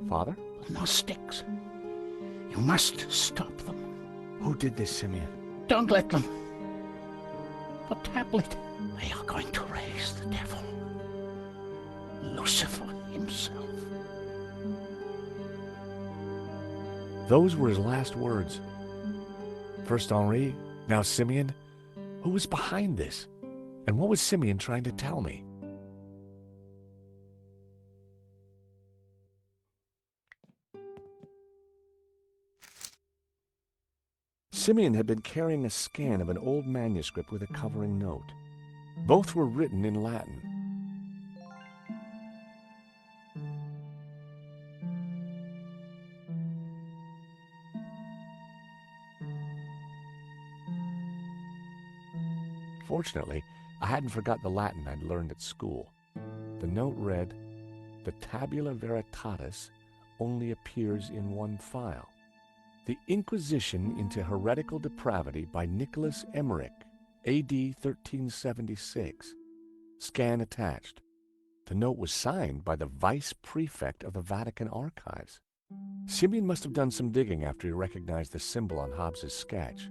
Father? Gnostics. You must stop them. Who did this, Simeon? Don't let them. The tablet. They are going to raise the devil. Lucifer himself. Those were his last words. First Henri, now Simeon. Who was behind this? And what was Simeon trying to tell me? Simeon had been carrying a scan of an old manuscript with a covering note. Both were written in Latin. Fortunately, I hadn't forgot the Latin I'd learned at school. The note read, "The tabula veritatis only appears in one file. The Inquisition into Heretical Depravity by Nicholas Emmerich, A.D. 1376. Scan attached." The note was signed by the Vice Prefect of the Vatican Archives. Simeon must have done some digging after he recognized the symbol on Hobbes's sketch.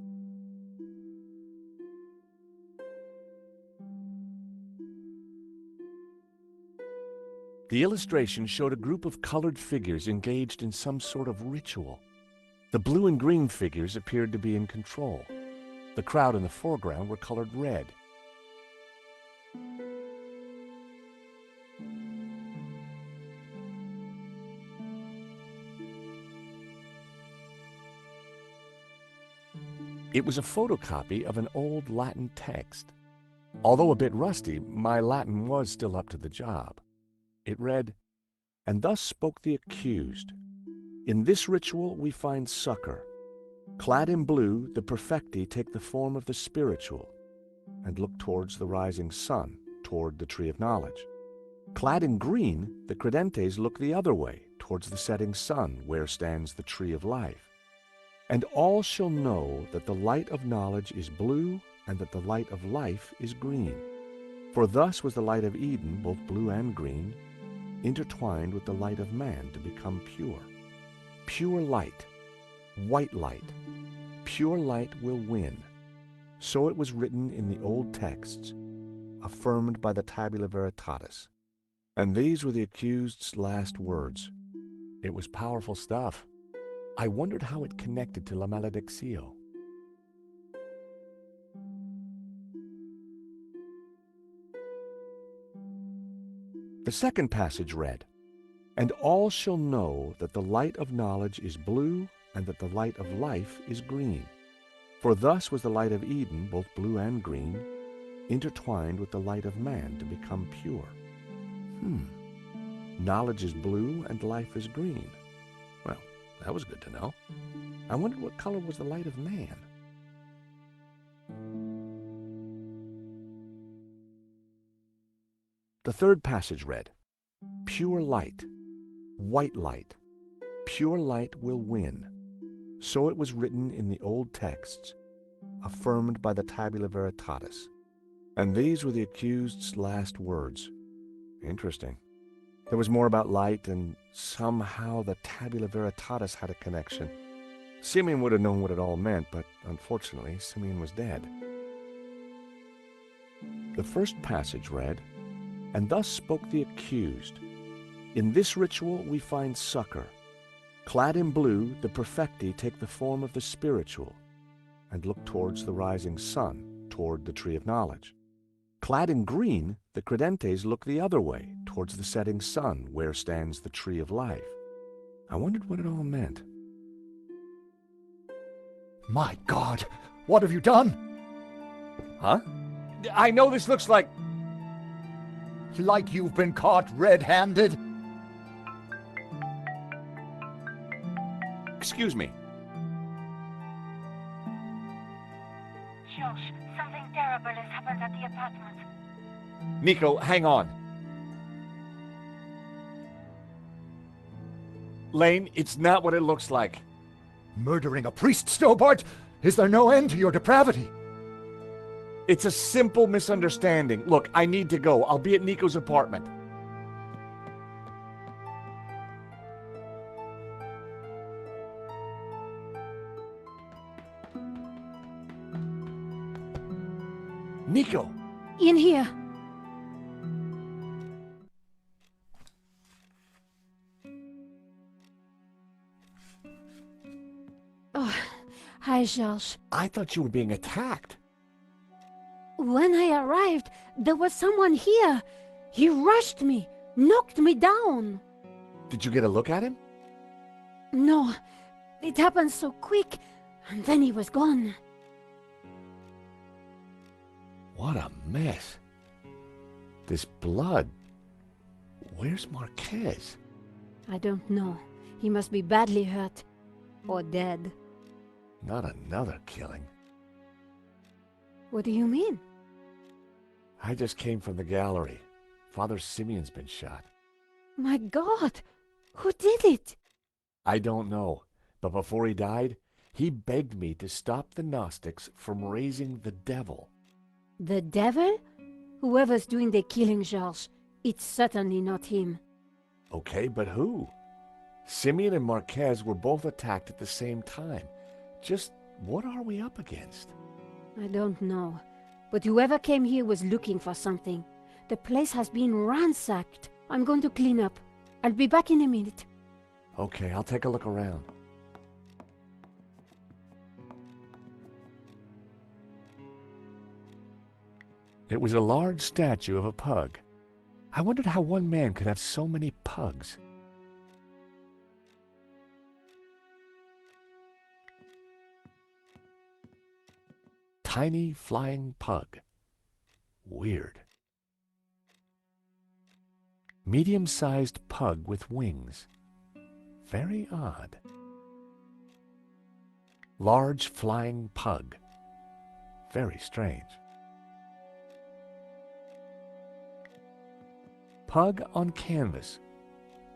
The illustration showed a group of colored figures engaged in some sort of ritual. The blue and green figures appeared to be in control. The crowd in the foreground were colored red. It was a photocopy of an old Latin text. Although a bit rusty, my Latin was still up to the job. It read, "And thus spoke the accused. In this ritual we find succor. Clad in blue, the perfecti take the form of the spiritual and look towards the rising sun, toward the tree of knowledge. Clad in green, the credentes look the other way, towards the setting sun, where stands the tree of life. And all shall know that the light of knowledge is blue and that the light of life is green. For thus was the light of Eden, both blue and green, intertwined with the light of man to become pure. Pure light, white light, pure light will win. So it was written in the old texts, affirmed by the tabula veritatis. And these were the accused's last words. It was powerful stuff. I wondered how it connected to La Maledictio. The second passage read, "And all shall know that the light of knowledge is blue and that the light of life is green. For thus was the light of Eden, both blue and green, intertwined with the light of man to become pure." Knowledge is blue and life is green. Well, that was good to know. I wondered what color was the light of man. The third passage read, "Pure light, white light, pure light will win. So it was written in the old texts, affirmed by the tabula veritatis." And these were the accused's last words. Interesting. There was more about light, and somehow the tabula veritatis had a connection. Simeon would have known what it all meant, but unfortunately, Simeon was dead. The first passage read, "And thus spoke the accused. In this ritual we find succor. Clad in blue, the perfecti take the form of the spiritual and look towards the rising sun, toward the tree of knowledge. Clad in green, the credentes look the other way, towards the setting sun, where stands the tree of life." I wondered what it all meant. My God, what have you done? Huh? I know this looks like... Like you've been caught red-handed? Excuse me. Josh, something terrible has happened at the apartment. Nico, hang on. Lane, it's not what it looks like. Murdering a priest, Stobart? Is there no end to your depravity? It's a simple misunderstanding. Look, I need to go. I'll be at Nico's apartment. Nico! In here. Oh, hi, George. I thought you were being attacked. When I arrived, there was someone here. He rushed me, knocked me down. Did you get a look at him? No, it happened so quick, and then he was gone. What a mess. This blood. Where's Marquez? I don't know. He must be badly hurt. Or dead. Not another killing. What do you mean? I just came from the gallery. Father Simeon's been shot. My God! Who did it? I don't know, but before he died, he begged me to stop the Gnostics from raising the devil. The devil? Whoever's doing the killing, Georges, it's certainly not him. Okay, but who? Simeon and Marquez were both attacked at the same time. Just what are we up against? I don't know, but whoever came here was looking for something. The place has been ransacked. I'm going to clean up. I'll be back in a minute. Okay, I'll take a look around. It was a large statue of a pug. I wondered how one man could have so many pugs. Tiny flying pug. Weird. Medium-sized pug with wings. Very odd. Large flying pug. Very strange. Pug on canvas.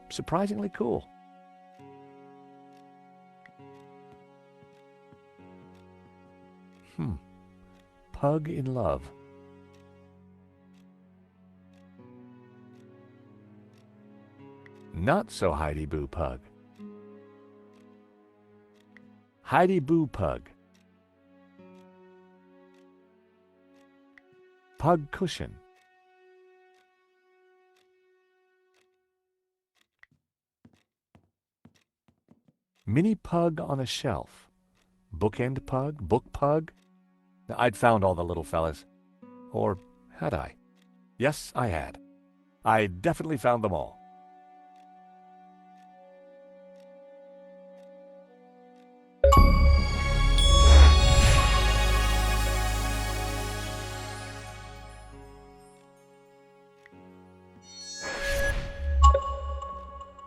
Surprisingly cool. Pug in love. Not so Heidi Boo Pug. Heidi Boo Pug. Pug cushion. Mini pug on a shelf. Bookend pug, book pug. I'd found all the little fellas. Or had I? Yes, I had. I definitely found them all.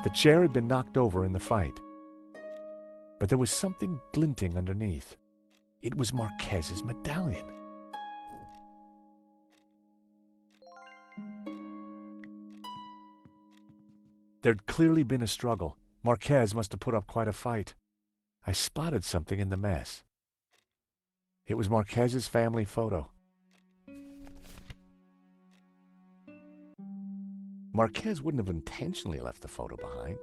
The chair had been knocked over in the fight. But there was something glinting underneath. It was Marquez's medallion. There'd clearly been a struggle. Marquez must have put up quite a fight. I spotted something in the mess. It was Marquez's family photo. Marquez wouldn't have intentionally left the photo behind.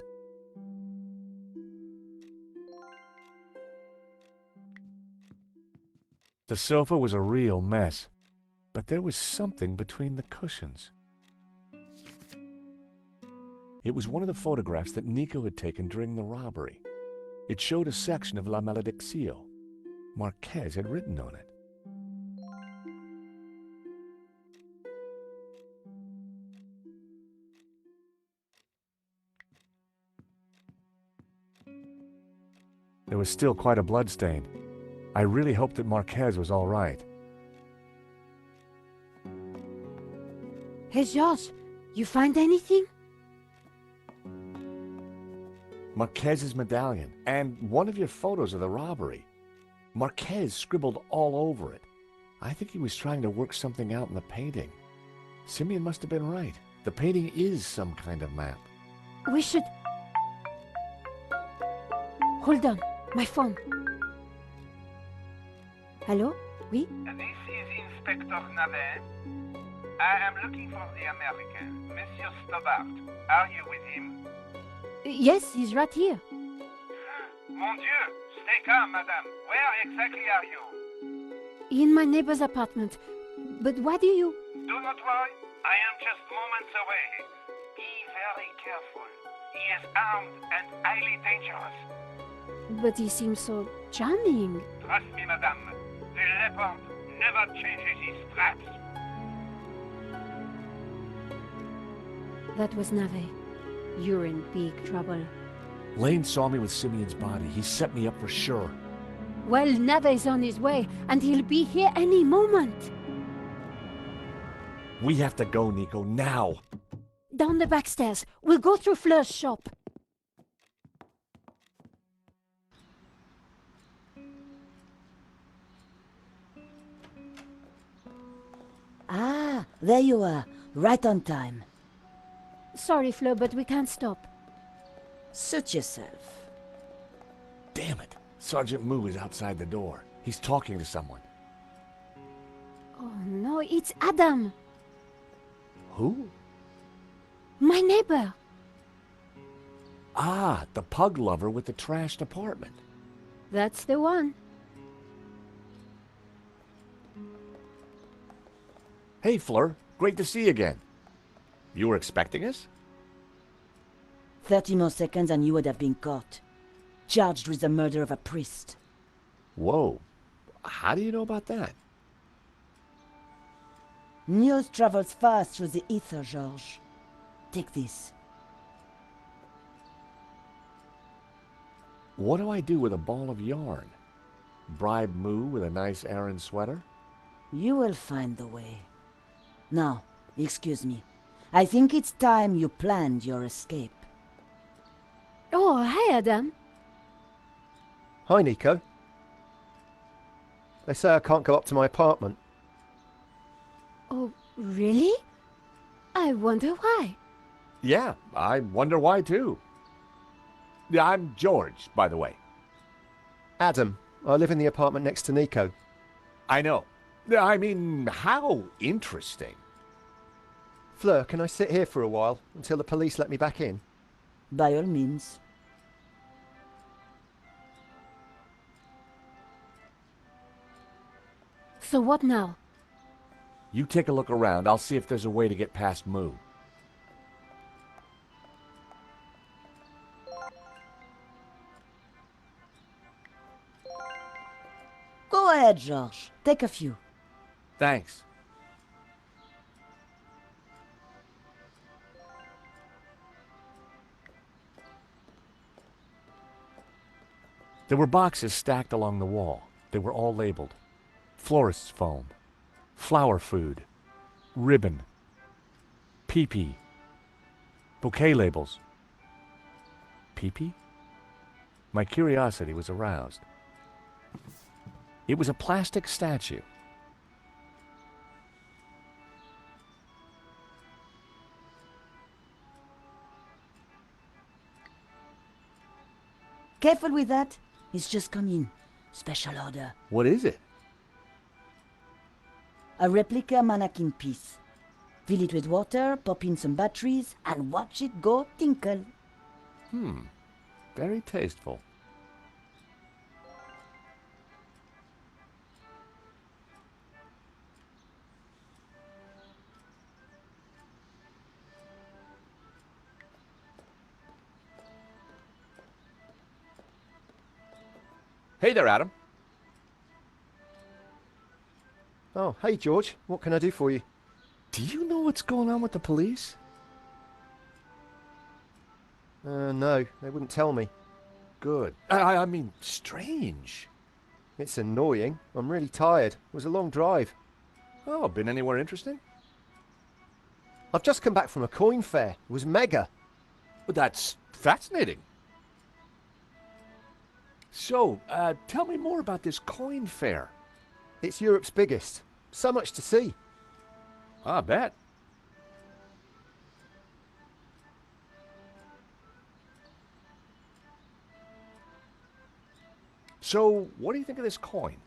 The sofa was a real mess, but there was something between the cushions. It was one of the photographs that Nico had taken during the robbery. It showed a section of La Malediccio. Marquez had written on it. There was still quite a blood stain. I really hoped that Marquez was all right. Hey, George, you find anything? Marquez's medallion, and one of your photos of the robbery. Marquez scribbled all over it. I think he was trying to work something out in the painting. Simeon must have been right. The painting is some kind of map. We should... Hold on, my phone. Hello? Oui? This is Inspector Navet. I am looking for the American, Monsieur Stobart. Are you with him? Yes, he's right here. Mon Dieu! Stay calm, madame. Where exactly are you? In my neighbor's apartment. But why do you... Do not worry, I am just moments away. Be very careful. He is armed and highly dangerous. But he seems so charming. Trust me, madame. The leopard never changes his straps. That was Nave. You're in big trouble. Lane saw me with Simeon's body. He set me up for sure. Well, Nave's on his way, and he'll be here any moment. We have to go, Nico, now. Down the back stairs. We'll go through Fleur's shop. Ah, there you are. Right on time. Sorry, Fleur, but we can't stop. Suit yourself. Damn it. Sergeant Moo is outside the door. He's talking to someone. Oh no, it's Adam. Who? My neighbor. Ah, the pug lover with the trashed apartment. That's the one. Hey, Fleur. Great to see you again. You were expecting us? 30 more seconds and you would have been caught. Charged with the murder of a priest. Whoa. How do you know about that? News travels fast through the ether, Georges. Take this. What do I do with a ball of yarn? Bribe Moo with a nice Aran sweater? You will find the way. Now, excuse me. I think it's time you planned your escape. Oh, hi, Adam. Hi, Nico. They say I can't go up to my apartment. Oh, really? I wonder why. Yeah, I wonder why too. Yeah, I'm George, by the way. Adam, I live in the apartment next to Nico. I know. I mean, how interesting. Fleur, can I sit here for a while until the police let me back in? By all means. So what now? You take a look around. I'll see if there's a way to get past Moo. Go ahead, Georges. Take a few. Thanks. There were boxes stacked along the wall. They were all labeled. Florist's foam, flower food, ribbon, pee-pee, bouquet labels. Pee-pee? My curiosity was aroused. It was a plastic statue. Careful with that. It's just come in. Special order. What is it? A replica mannequin piece. Fill it with water, pop in some batteries, and watch it go tinkle. Very tasteful. Hey there, Adam. Oh, hey George, what can I do for you? Do you know what's going on with the police? No, they wouldn't tell me. Good. I mean, strange. It's annoying. I'm really tired. It was a long drive. Oh, been anywhere interesting? I've just come back from a coin fair. It was mega. Well, that's fascinating. So, tell me more about this coin fair. It's Europe's biggest. So much to see. I bet. So, what do you think of this coin?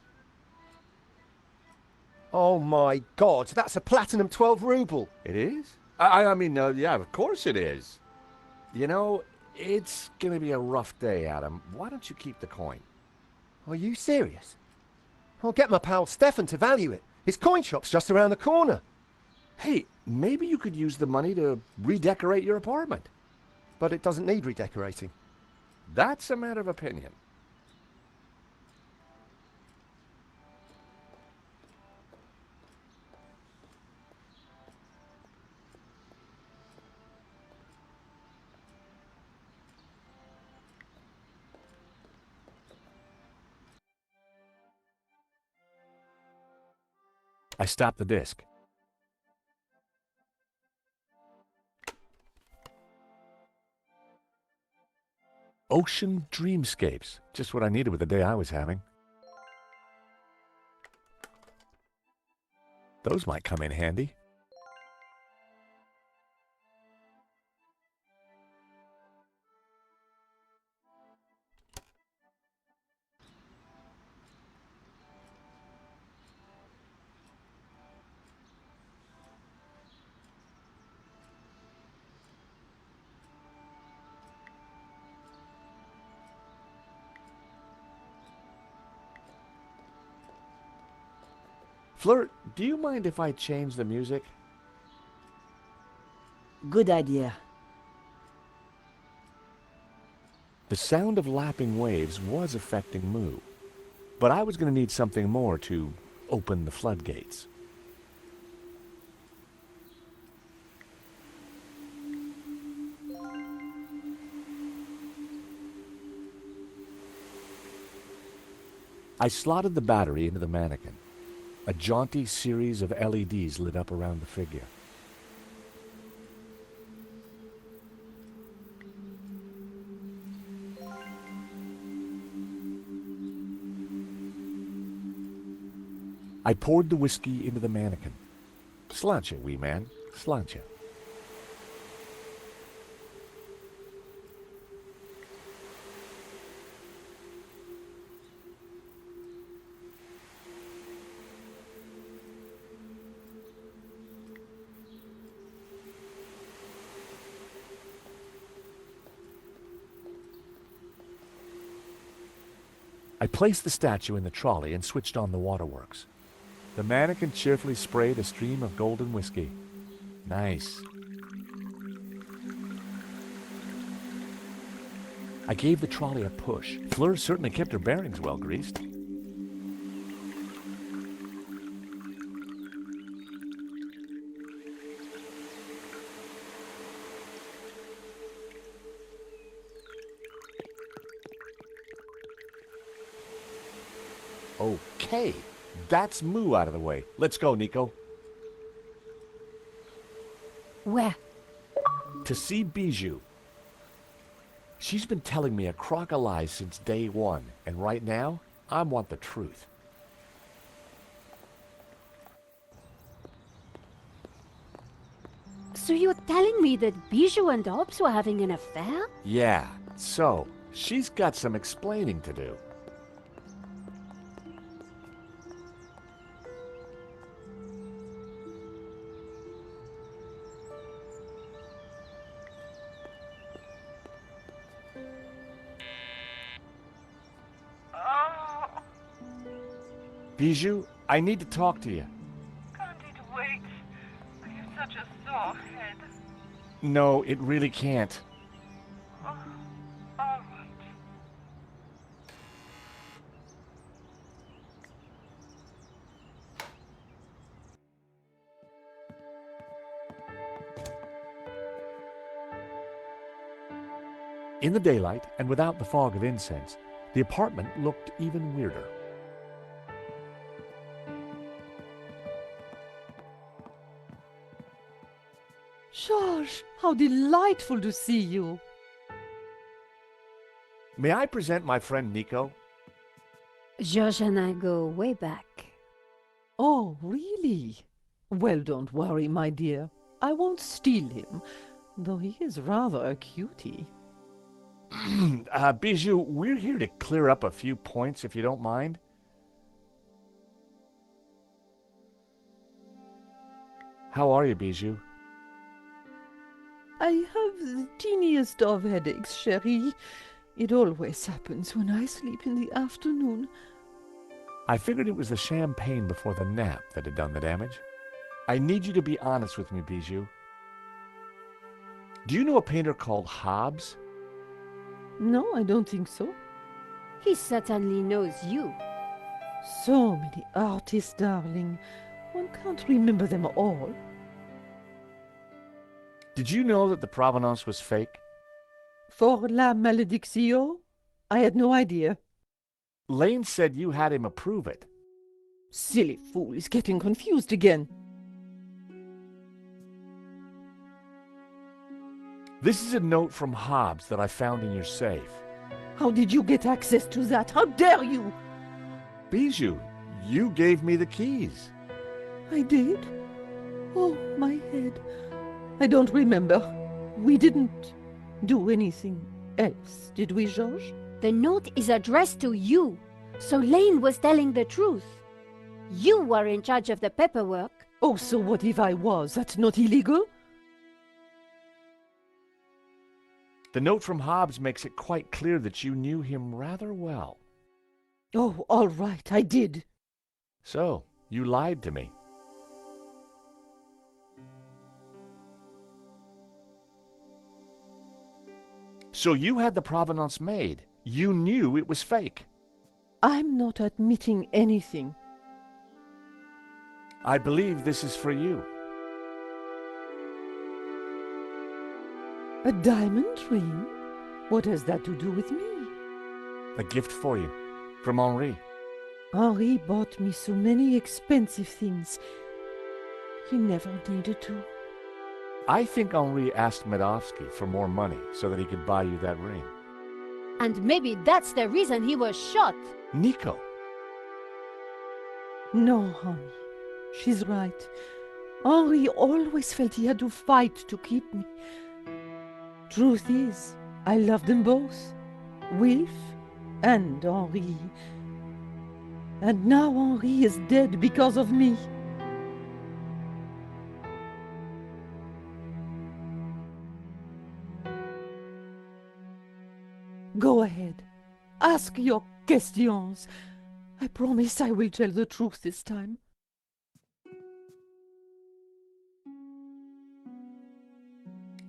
Oh my god, that's a platinum 12 ruble. It is? I mean, yeah, of course it is. You know, it's gonna be a rough day, Adam. Why don't you keep the coin? Are you serious? I'll get my pal Stefan to value it. His coin shop's just around the corner. Hey, maybe you could use the money to redecorate your apartment. But it doesn't need redecorating. That's a matter of opinion. I stopped the disc. Ocean Dreamscapes. Just what I needed with the day I was having. Those might come in handy. Fleur, do you mind if I change the music? Good idea. The sound of lapping waves was affecting Moo, but I was going to need something more to open the floodgates. I slotted the battery into the mannequin. A jaunty series of LEDs lit up around the figure. I poured the whiskey into the mannequin. Sláinte, wee man, sláinte. I placed the statue in the trolley and switched on the waterworks. The mannequin cheerfully sprayed a stream of golden whiskey. Nice. I gave the trolley a push. Fleur certainly kept her bearings well greased. Okay, that's Moo out of the way. Let's go, Nico. Where? To see Bijou. She's been telling me a crock of lies since day one, and right now, I want the truth. So you're telling me that Bijou and Hobbs were having an affair? Yeah, so, she's got some explaining to do. Bijou, I need to talk to you. Can't it wait? I have such a sore head. No, it really can't. Oh, all right. In the daylight, and without the fog of incense, the apartment looked even weirder. George, how delightful to see you. May I present my friend Nico? George and I go way back. Oh, really? Well, don't worry, my dear. I won't steal him, though he is rather a cutie. Bijou, we're here to clear up a few points, if you don't mind. How are you, Bijou? I have the teeniest of headaches, chérie. It always happens when I sleep in the afternoon. I figured it was the champagne before the nap that had done the damage. I need you to be honest with me, Bijou. Do you know a painter called Hobbes? No, I don't think so. He certainly knows you. So many artists, darling. One can't remember them all. Did you know that the provenance was fake? For La Malédiction? I had no idea. Lane said you had him approve it. Silly fool is getting confused again. This is a note from Hobbes that I found in your safe. How did you get access to that? How dare you? Bijou, you gave me the keys. I did? Oh, my head. I don't remember. We didn't do anything else, did we, Georges? The note is addressed to you, so Lane was telling the truth. You were in charge of the paperwork. Oh, so what if I was? That's not illegal? The note from Hobbes makes it quite clear that you knew him rather well. Oh, all right, I did. So, you lied to me. So you had the provenance made. You knew it was fake. I'm not admitting anything. I believe this is for you. A diamond ring? What has that to do with me? A gift for you. From Henri. Henri bought me so many expensive things. He never needed to. I think Henri asked Madofsky for more money so that he could buy you that ring. And maybe that's the reason he was shot. Nico. No, honey. She's right. Henri always felt he had to fight to keep me. Truth is, I love them both. Wilf and Henri. And now Henri is dead because of me. Go ahead. Ask your questions. I promise I will tell the truth this time.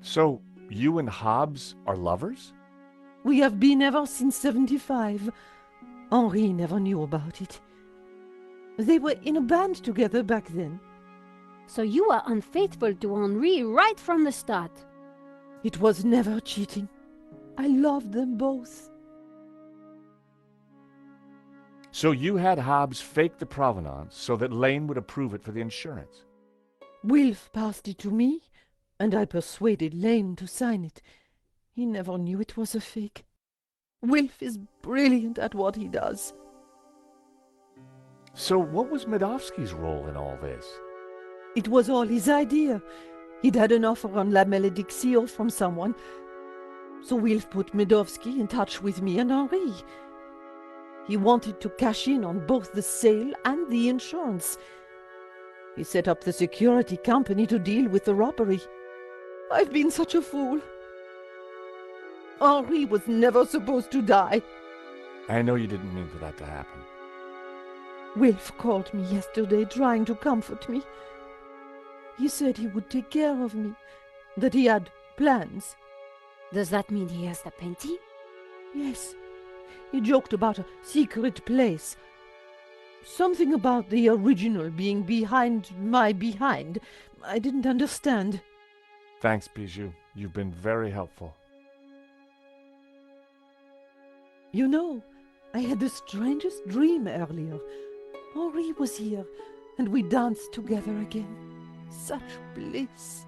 So, you and Hobbes are lovers? We have been ever since 75. Henri never knew about it. They were in a band together back then. So you were unfaithful to Henri right from the start. It was never cheating. I loved them both. So you had Hobbes fake the provenance so that Lane would approve it for the insurance? Wilf passed it to me, and I persuaded Lane to sign it. He never knew it was a fake. Wilf is brilliant at what he does. So what was Madofsky's role in all this? It was all his idea. He'd had an offer on La Malédiction from someone. So Wilf put Madofsky in touch with me and Henri. He wanted to cash in on both the sale and the insurance. He set up the security company to deal with the robbery. I've been such a fool. Henri was never supposed to die. I know you didn't mean for that to happen. Wilf called me yesterday trying to comfort me. He said he would take care of me, that he had plans. Does that mean he has the painting? Yes. He joked about a secret place. Something about the original being behind my behind. I didn't understand. Thanks, Bijou. You've been very helpful. You know, I had the strangest dream earlier. Henri was here, and we danced together again. Such bliss.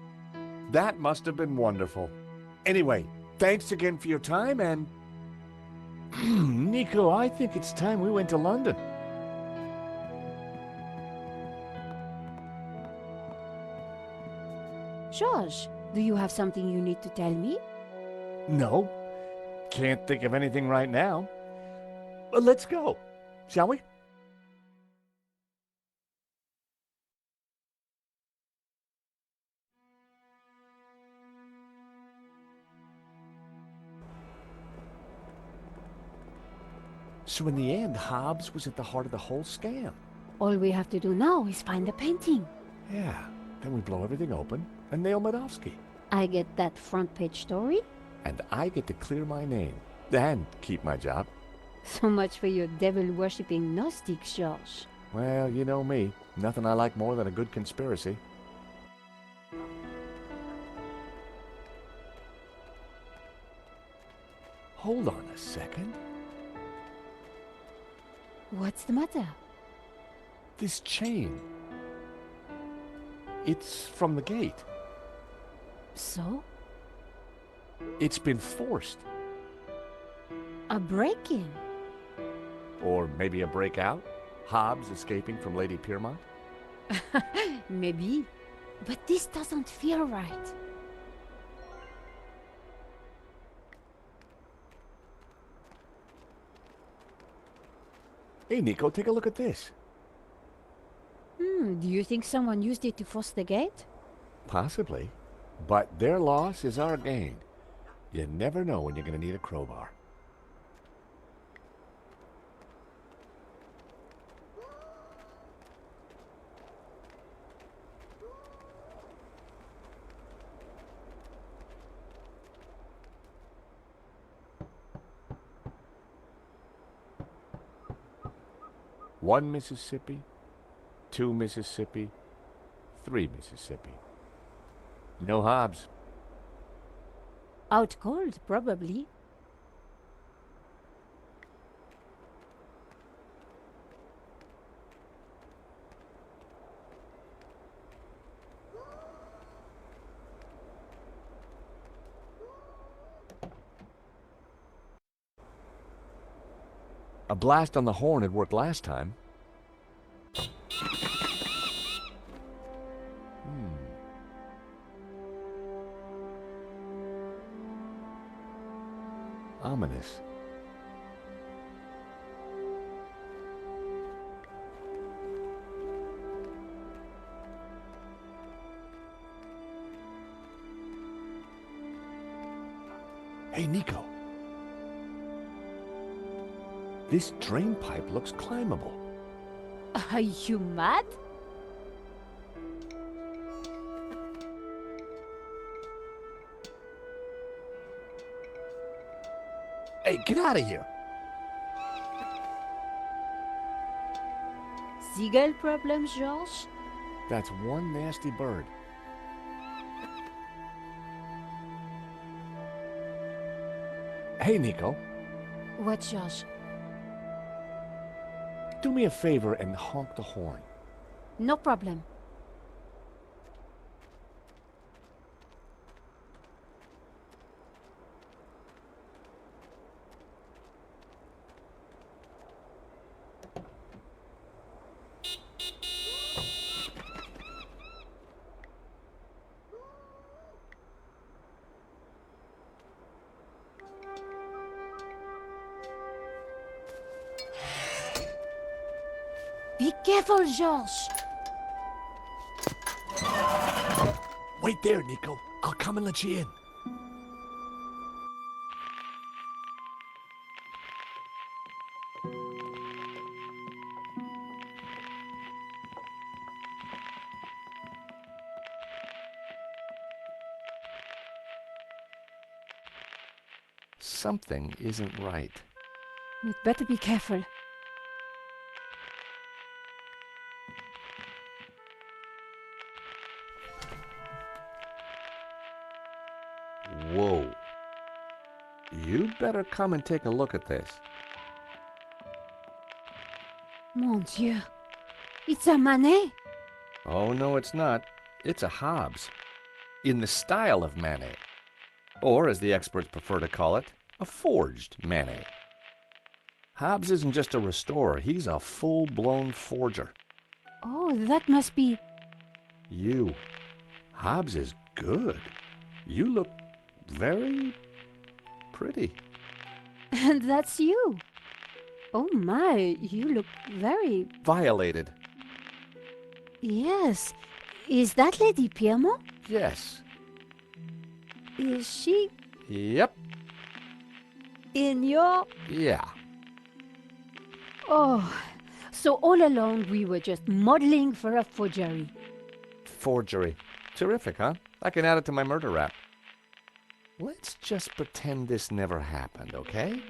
That must have been wonderful. Anyway, thanks again for your time, and... Nico, I think it's time we went to London. Georges, do you have something you need to tell me? No. Can't think of anything right now. Let's go, shall we? So in the end, Hobbs was at the heart of the whole scam. All we have to do now is find the painting. Yeah, then we blow everything open and nail Madofsky. I get that front page story. And I get to clear my name and keep my job. So much for your devil-worshipping Gnostic, George. Well, you know me. Nothing I like more than a good conspiracy. Hold on a second. What's the matter? This chain. It's from the gate. So? It's been forced. A break-in? Or maybe a breakout? Hobbs escaping from Lady Piermont? Maybe. But this doesn't feel right. Hey, Nico, take a look at this. Do you think someone used it to force the gate? Possibly. But their loss is our gain. You never know when you're going to need a crowbar. One Mississippi, 2 Mississippi, 3 Mississippi. No Hobbs. Out cold, probably. A blast on the horn had worked last time. Ominous. Hey, Nico. This drain pipe looks climbable. Are you mad? Hey, get out of here! Seagull problem, George? That's one nasty bird. Hey, Nico. What, George? Do me a favor and honk the horn. No problem. Be careful, George! Wait there, Nico. I'll come and let you in. Something isn't right. We'd better be careful. Whoa. You'd better come and take a look at this. Mon Dieu. It's a Manet. Oh, no, it's not. It's a Hobbs. In the style of Manet. Or, as the experts prefer to call it, a forged Manet. Hobbs isn't just a restorer, he's a full-blown forger. Oh, that must be... You. Hobbs is good. You look very pretty. And that's you. Oh my, you look very... Violated. Yes. Is that Lady Piermont? Yes. Is she Yep. in your... Yeah. Oh, so all along we were just modeling for a forgery. Forgery. Terrific, huh? I can add it to my murder rap. Let's just pretend this never happened, okay?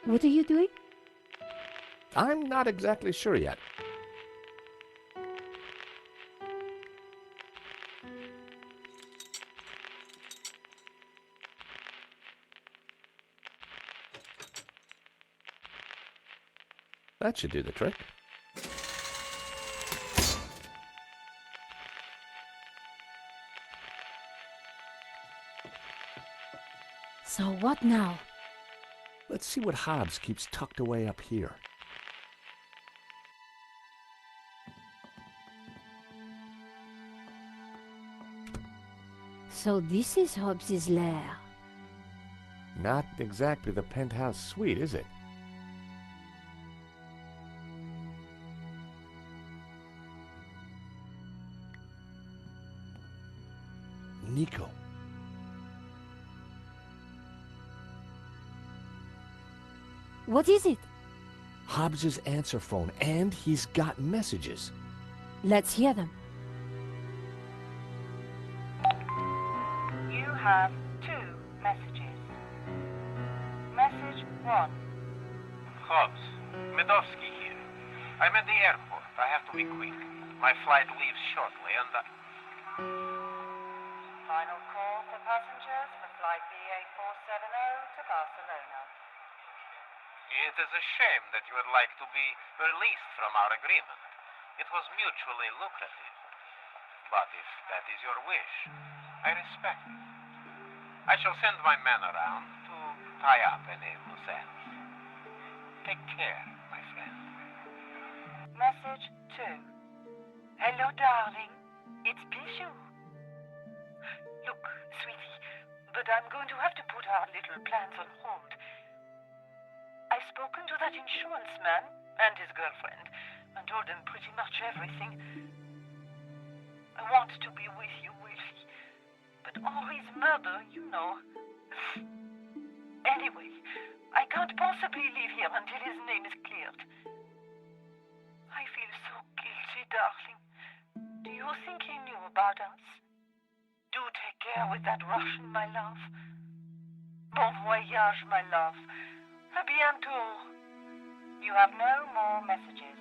What are you doing? I'm not exactly sure yet. That should do the trick. So what now? Let's see what Hobbs keeps tucked away up here. So this is Hobbs's lair. Not exactly the penthouse suite, is it? Nico. What is it? Hobbs's answer phone, and he's got messages. Let's hear them. You have 2 messages. Message 1. Hobbs, Madofsky here. I'm at the airport. I have to be quick. My flight leaves shortly, and Final call for passengers for flight BA470 to Barcelona. it is a shame that you would like to be released from our agreement. It was mutually lucrative. But if that is your wish, I respect it. I shall send my men around to tie up any loose ends. Take care, my friend. Message 2. Hello, darling. It's Bijou. Look, sweetie, but I'm going to have to put our little plans on hold. I've spoken to that insurance man and his girlfriend and told them pretty much everything. I want to be with you, Wilfie, but Henri's murder, you know. Anyway, I can't possibly leave here until his name is cleared. I feel so guilty, darling. Do you think he knew about us? Do take care with that Russian, my love. Bon voyage, my love. À bientôt. You have no more messages.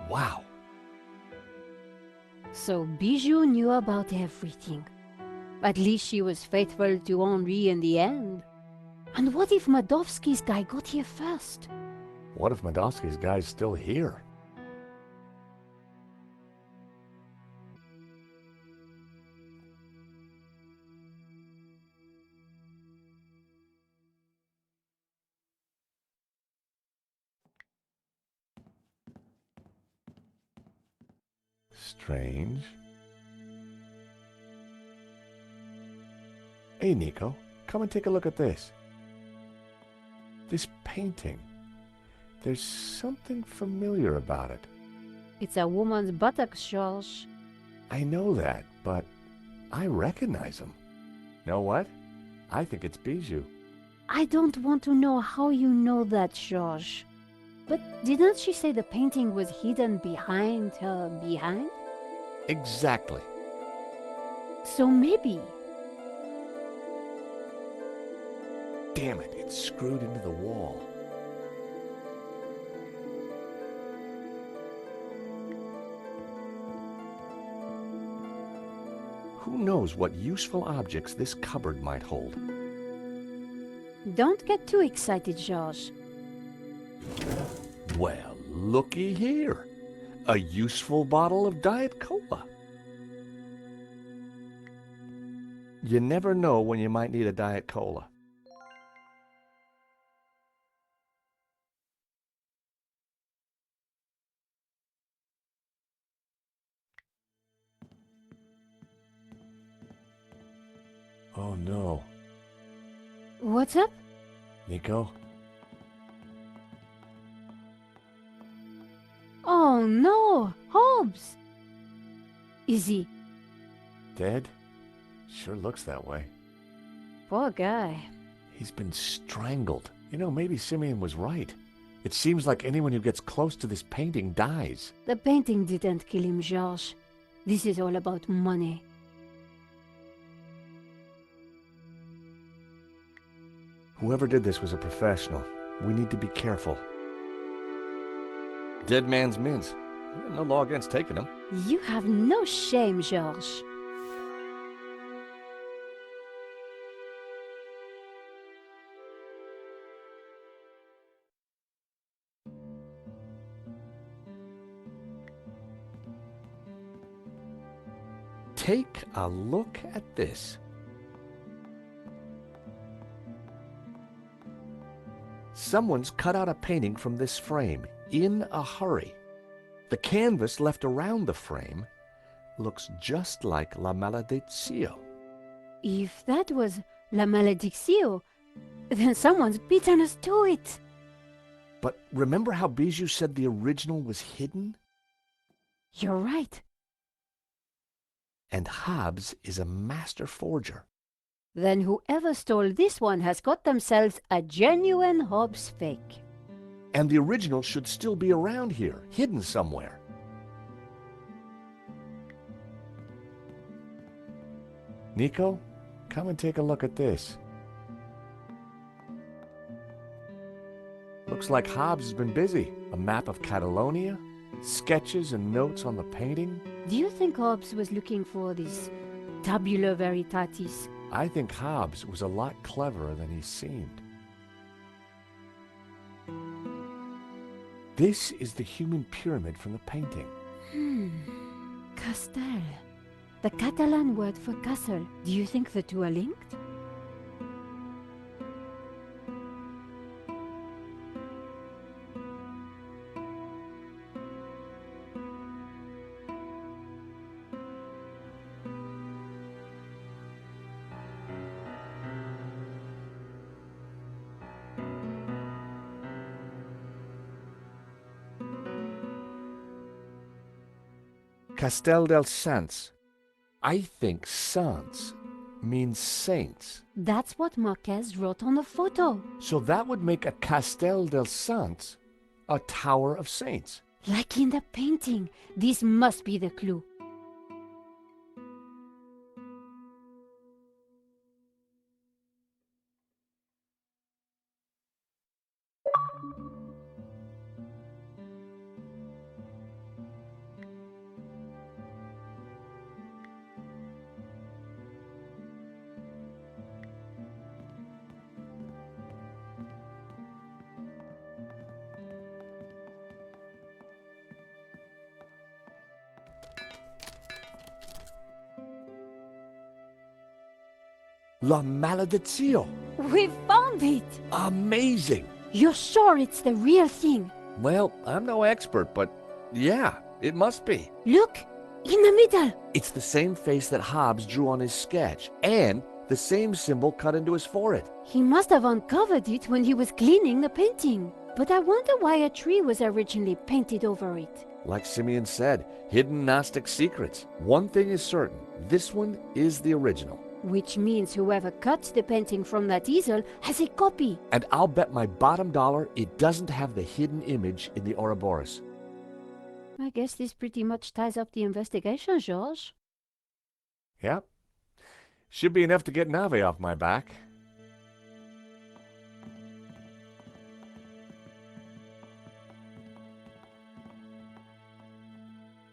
Wow. So Bijou knew about everything. At least she was faithful to Henri in the end. And what if Madofsky's guy got here first? What if Madofsky's guy's still here? Strange. Hey, Nico, come and take a look at this. This painting. There's something familiar about it. It's a woman's buttocks, George. I know that, but I recognize him. Know what? I think it's Bijou. I don't want to know how you know that, George. But didn't she say the painting was hidden behind her behind? Exactly. So maybe. Damn it, it's screwed into the wall. Who knows what useful objects this cupboard might hold? Don't get too excited, George. Well, looky here. A useful bottle of Diet Cola. You never know when you might need a Diet Cola. Oh no. What's up? Nico? Oh no! Hobbs! Is he? Dead? Sure looks that way. Poor guy. He's been strangled. You know, maybe Simeon was right. It seems like anyone who gets close to this painting dies. The painting didn't kill him, Georges. This is all about money. Whoever did this was a professional. We need to be careful. Dead man's mints. No law against taking them. You have no shame, Georges. Take a look at this. Someone's cut out a painting from this frame in a hurry. The canvas left around the frame looks just like La Maledizio. If that was La Malediccio, then someone's beaten us to it. But remember how Bijou said the original was hidden? You're right. And Hobbs is a master forger. Then whoever stole this one has got themselves a genuine Hobbs fake. And the original should still be around here, hidden somewhere. Nico, come and take a look at this. Looks like Hobbs has been busy. A map of Catalonia, sketches and notes on the painting. Do you think Hobbs was looking for this tabula veritatis? I think Hobbs was a lot cleverer than he seemed. This is the human pyramid from the painting. Castel. The Catalan word for castle. Do you think the two are linked? Castel del Sants. I think Sants means saints. That's what Marquez wrote on the photo. So that would make a Castel del Sants a tower of saints. Like in the painting. This must be the clue. La Maledizio. We found it! Amazing. You're sure it's the real thing? Well, I'm no expert, but yeah, it must be. Look! In the middle! It's the same face that Hobbs drew on his sketch, and the same symbol cut into his forehead. He must have uncovered it when he was cleaning the painting. But I wonder why a tree was originally painted over it. Like Simeon said, hidden Gnostic secrets. One thing is certain, this one is the original. Which means whoever cut the painting from that easel has a copy. And I'll bet my bottom dollar it doesn't have the hidden image in the Ouroboros. I guess this pretty much ties up the investigation, Georges. Yep. Should be enough to get Nave off my back.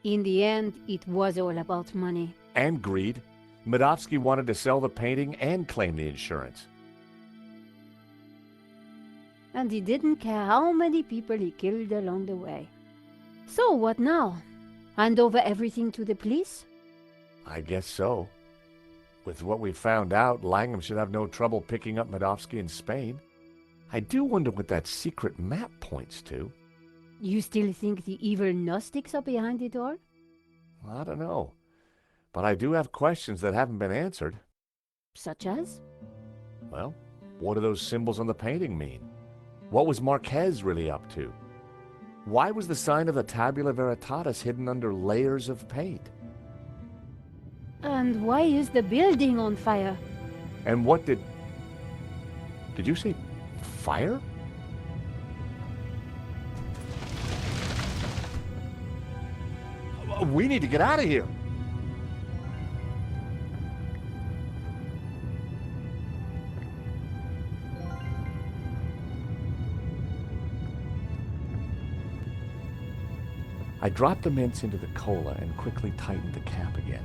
In the end, it was all about money. And greed. Madofsky wanted to sell the painting and claim the insurance. And he didn't care how many people he killed along the way. So what now? Hand over everything to the police? I guess so. With what we've found out, Langham should have no trouble picking up Madofsky in Spain. I do wonder what that secret map points to. You still think the evil Gnostics are behind it all? I don't know. But I do have questions that haven't been answered. Such as? Well, what do those symbols on the painting mean? What was Marquez really up to? Why was the sign of the Tabula Veritatis hidden under layers of paint? And why is the building on fire? And what did... Did you say fire? We need to get out of here. I dropped the mints into the cola and quickly tightened the cap again.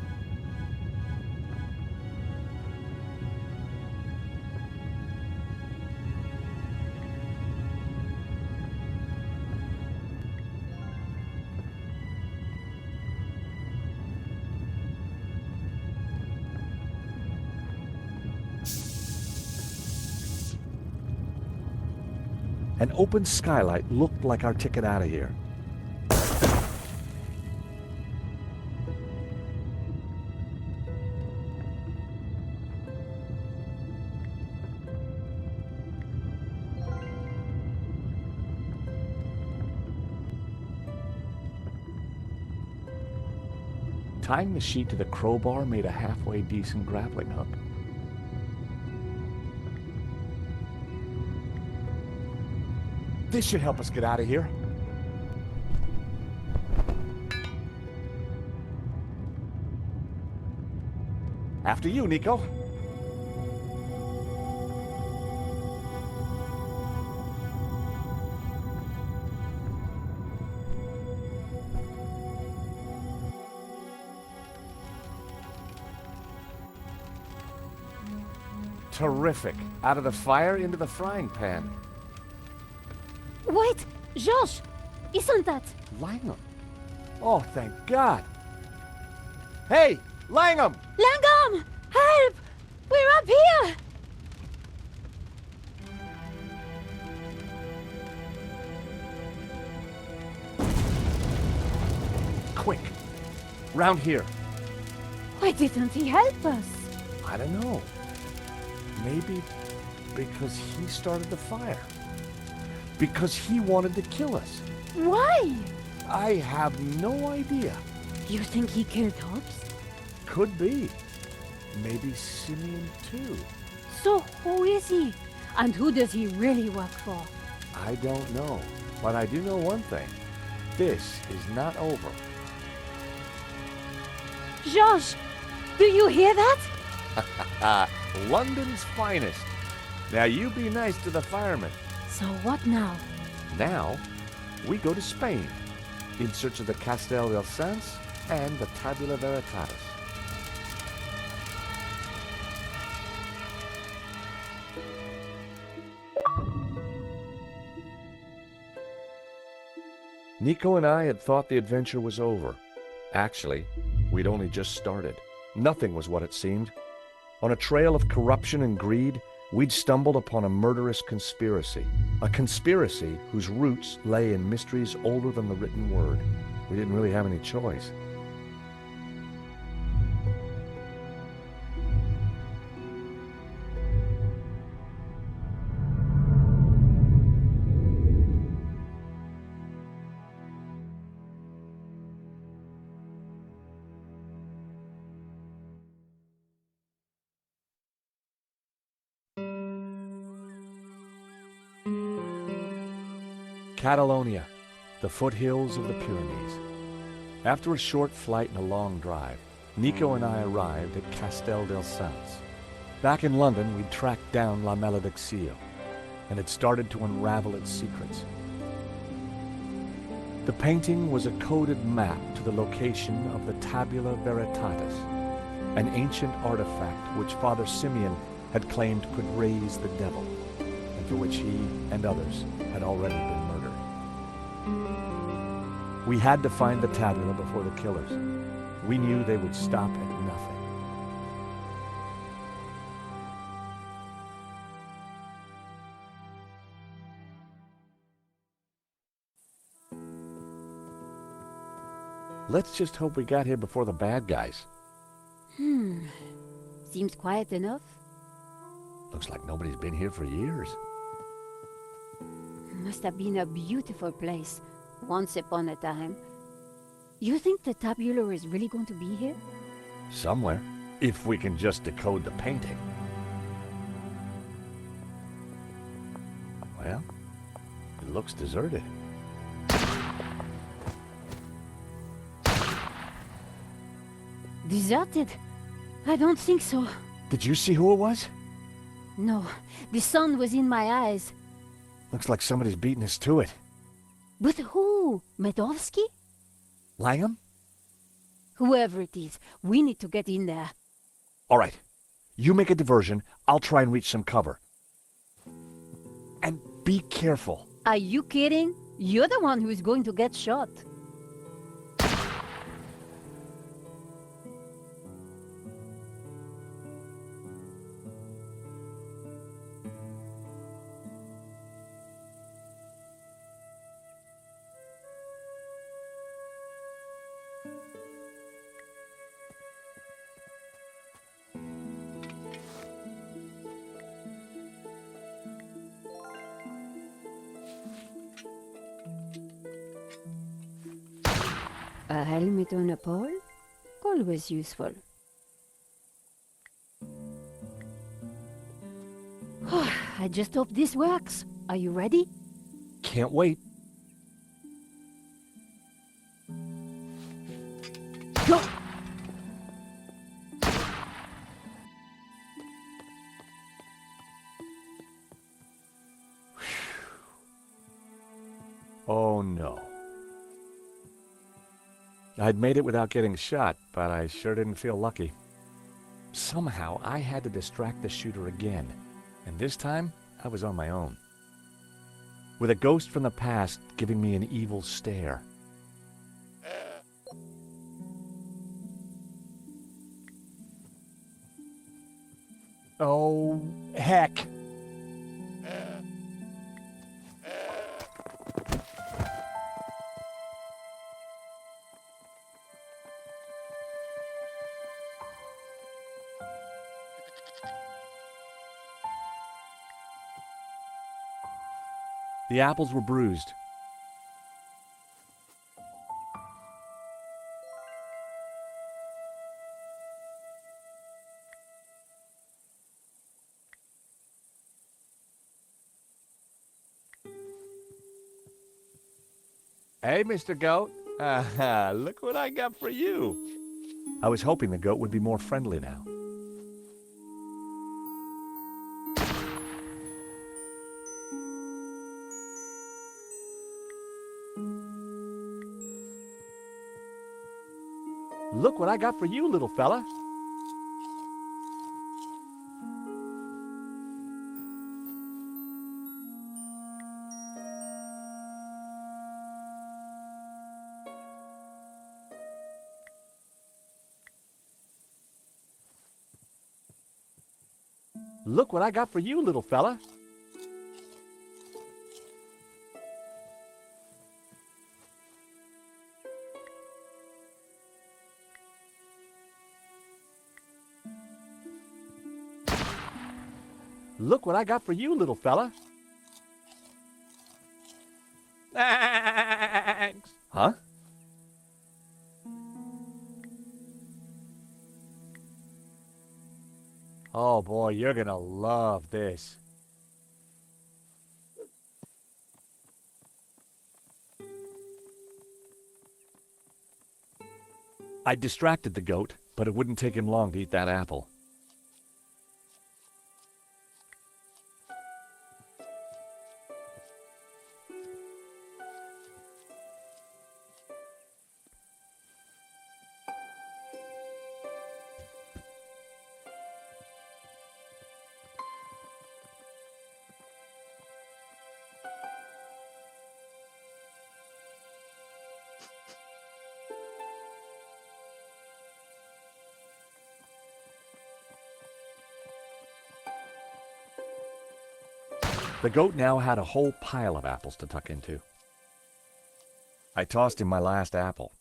An open skylight looked like our ticket out of here. Tying the sheet to the crowbar made a halfway decent grappling hook. This should help us get out of here. After you, Nico. Terrific. Out of the fire into the frying pan. Wait! Georges! Isn't that? Langham. Oh, thank God. Hey, Langham! Langham! Help! We're up here! Quick. Round here. Why didn't he help us? I don't know. Maybe because he started the fire. Because he wanted to kill us. Why? I have no idea. You think he killed Hobbs? Could be. Maybe Simeon too. So who is he? And who does he really work for? I don't know. But I do know one thing. This is not over. Georges! Do you hear that? London's finest. Now you be nice to the firemen. So what now? Now, we go to Spain, in search of the Castel del Sans and the Tabula Veritatis. Nico and I had thought the adventure was over. Actually, we'd only just started. Nothing was what it seemed. On a trail of corruption and greed, we'd stumbled upon a murderous conspiracy. A conspiracy whose roots lay in mysteries older than the written word. We didn't really have any choice. Catalonia, the foothills of the Pyrenees. After a short flight and a long drive, Nico and I arrived at Castel del Sans. Back in London, we'd tracked down La Malediccio, and had started to unravel its secrets. The painting was a coded map to the location of the Tabula Veritatis, an ancient artifact which Father Simeon had claimed could raise the devil, and for which he and others had already been murdered. We had to find the tabula before the killers. We knew they would stop at nothing. Let's just hope we got here before the bad guys. The seems quiet enough. Looks like nobody's been here for years. Must have been a beautiful place, once upon a time. You think the tabular is really going to be here? Somewhere, if we can just decode the painting. Well, it looks deserted. Deserted? I don't think so. Did you see who it was? No, the sun was in my eyes. Looks like somebody's beating us to it. But who? Madofsky? Langham? Whoever it is, we need to get in there. All right. You make a diversion. I'll try and reach some cover. And be careful. Are you kidding? You're the one who's going to get shot. A helmet on a pole? Always useful. I just hope this works. Are you ready? Can't wait. Go! Oh no. I'd made it without getting shot, but I sure didn't feel lucky. Somehow, I had to distract the shooter again, and this time, I was on my own. With a ghost from the past giving me an evil stare. Oh, heck! The apples were bruised. Hey, Mr. Goat. Look what I got for you. I was hoping the goat would be more friendly now. Look what I got for you, little fella. Look what I got for you, little fella. Look what I got for you, little fella. Thanks. Huh? Oh boy, you're gonna love this. I distracted the goat, but it wouldn't take him long to eat that apple. The goat now had a whole pile of apples to tuck into. I tossed him my last apple.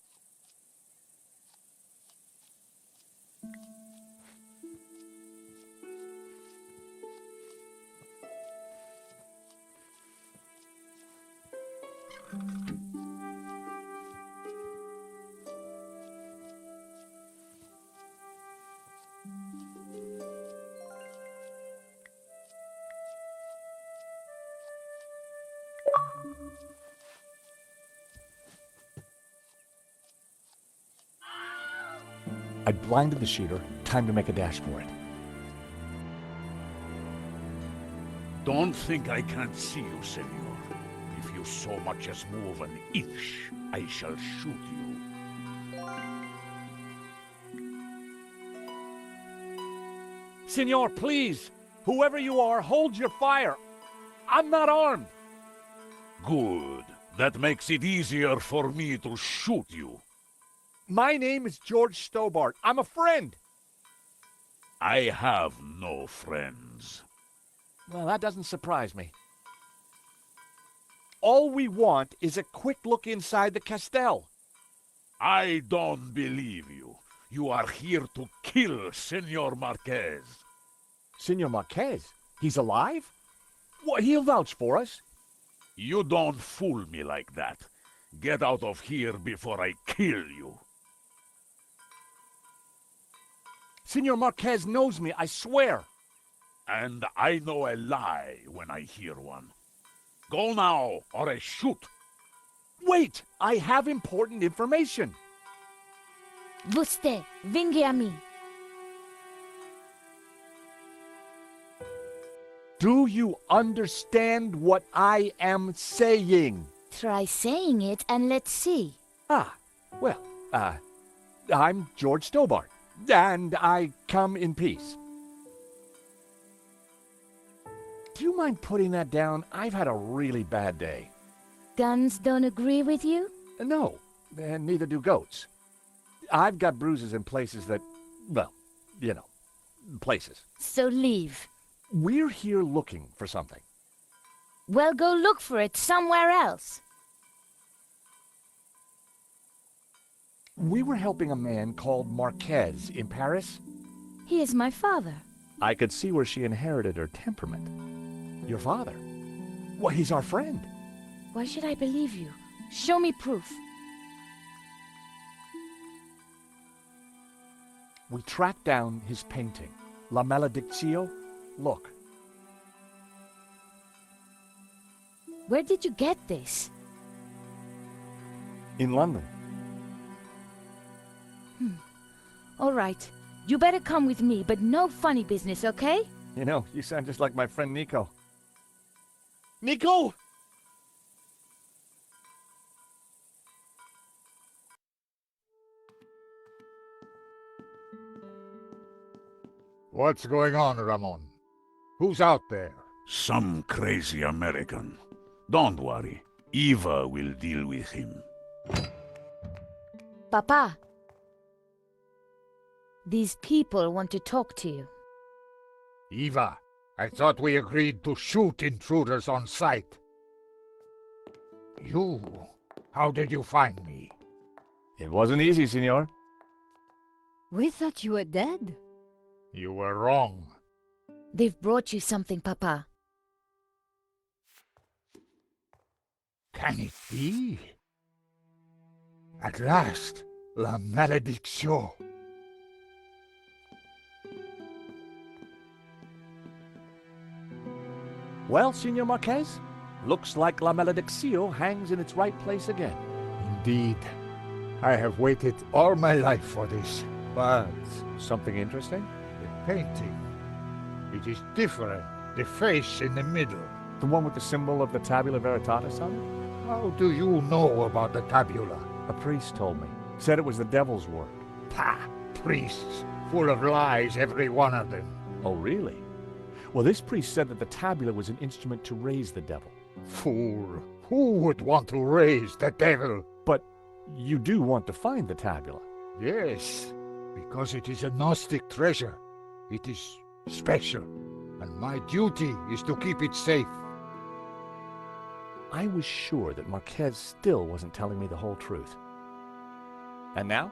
I blinded the shooter. Time to make a dash for it. Don't think I can't see you, senor. If you so much as move an inch, I shall shoot you. Senor, please! Whoever you are, hold your fire! I'm not armed! Good. That makes it easier for me to shoot you. My name is George Stobart. I'm a friend! I have no friends. Well, that doesn't surprise me. All we want is a quick look inside the Castel. I don't believe you. You are here to kill Senor Marquez. Senor Marquez? He's alive? Well, he'll vouch for us. You don't fool me like that. Get out of here before I kill you. Senor Marquez knows me, I swear. And I know a lie when I hear one. Go now, or I shoot. Wait! I have important information. Vostè, venghi a mí. Do you understand what I am saying? Try saying it and let's see. Well, I'm George Stobart, and I come in peace. Do you mind putting that down? I've had a really bad day. Guns don't agree with you? No, and neither do goats. I've got bruises in places that, well, you know, places. So leave. We're here looking for something. Well, go look for it somewhere else. We were helping a man called Marquez in Paris. He is my father. I could see where she inherited her temperament. Your father? Well, he's our friend. Why should I believe you? Show me proof. We tracked down his painting, La Maledictio. Look. Where did you get this? In London. All right. You better come with me, but no funny business, okay? You know, you sound just like my friend Nico. Nico! What's going on, Ramon? Who's out there? Some crazy American. Don't worry. Eva will deal with him. Papa. These people want to talk to you. Eva, I thought we agreed to shoot intruders on sight. You? How did you find me? It wasn't easy, senor. We thought you were dead. You were wrong. They've brought you something, Papa. Can it be? At last, La Maledictio. Well, Senor Marquez, looks like La Maledictio hangs in its right place again. Indeed. I have waited all my life for this. But something interesting? The painting. It is different. The face in the middle. The one with the symbol of the Tabula Veritatis on it? How do you know about the tabula? A priest told me. Said it was the devil's work. Pah! Priests. Full of lies, every one of them. Oh, really? Well, this priest said that the tabula was an instrument to raise the devil. Fool. Who would want to raise the devil? But you do want to find the tabula. Yes, because it is a Gnostic treasure. It is special, and my duty is to keep it safe. I was sure that Marquez still wasn't telling me the whole truth. And now?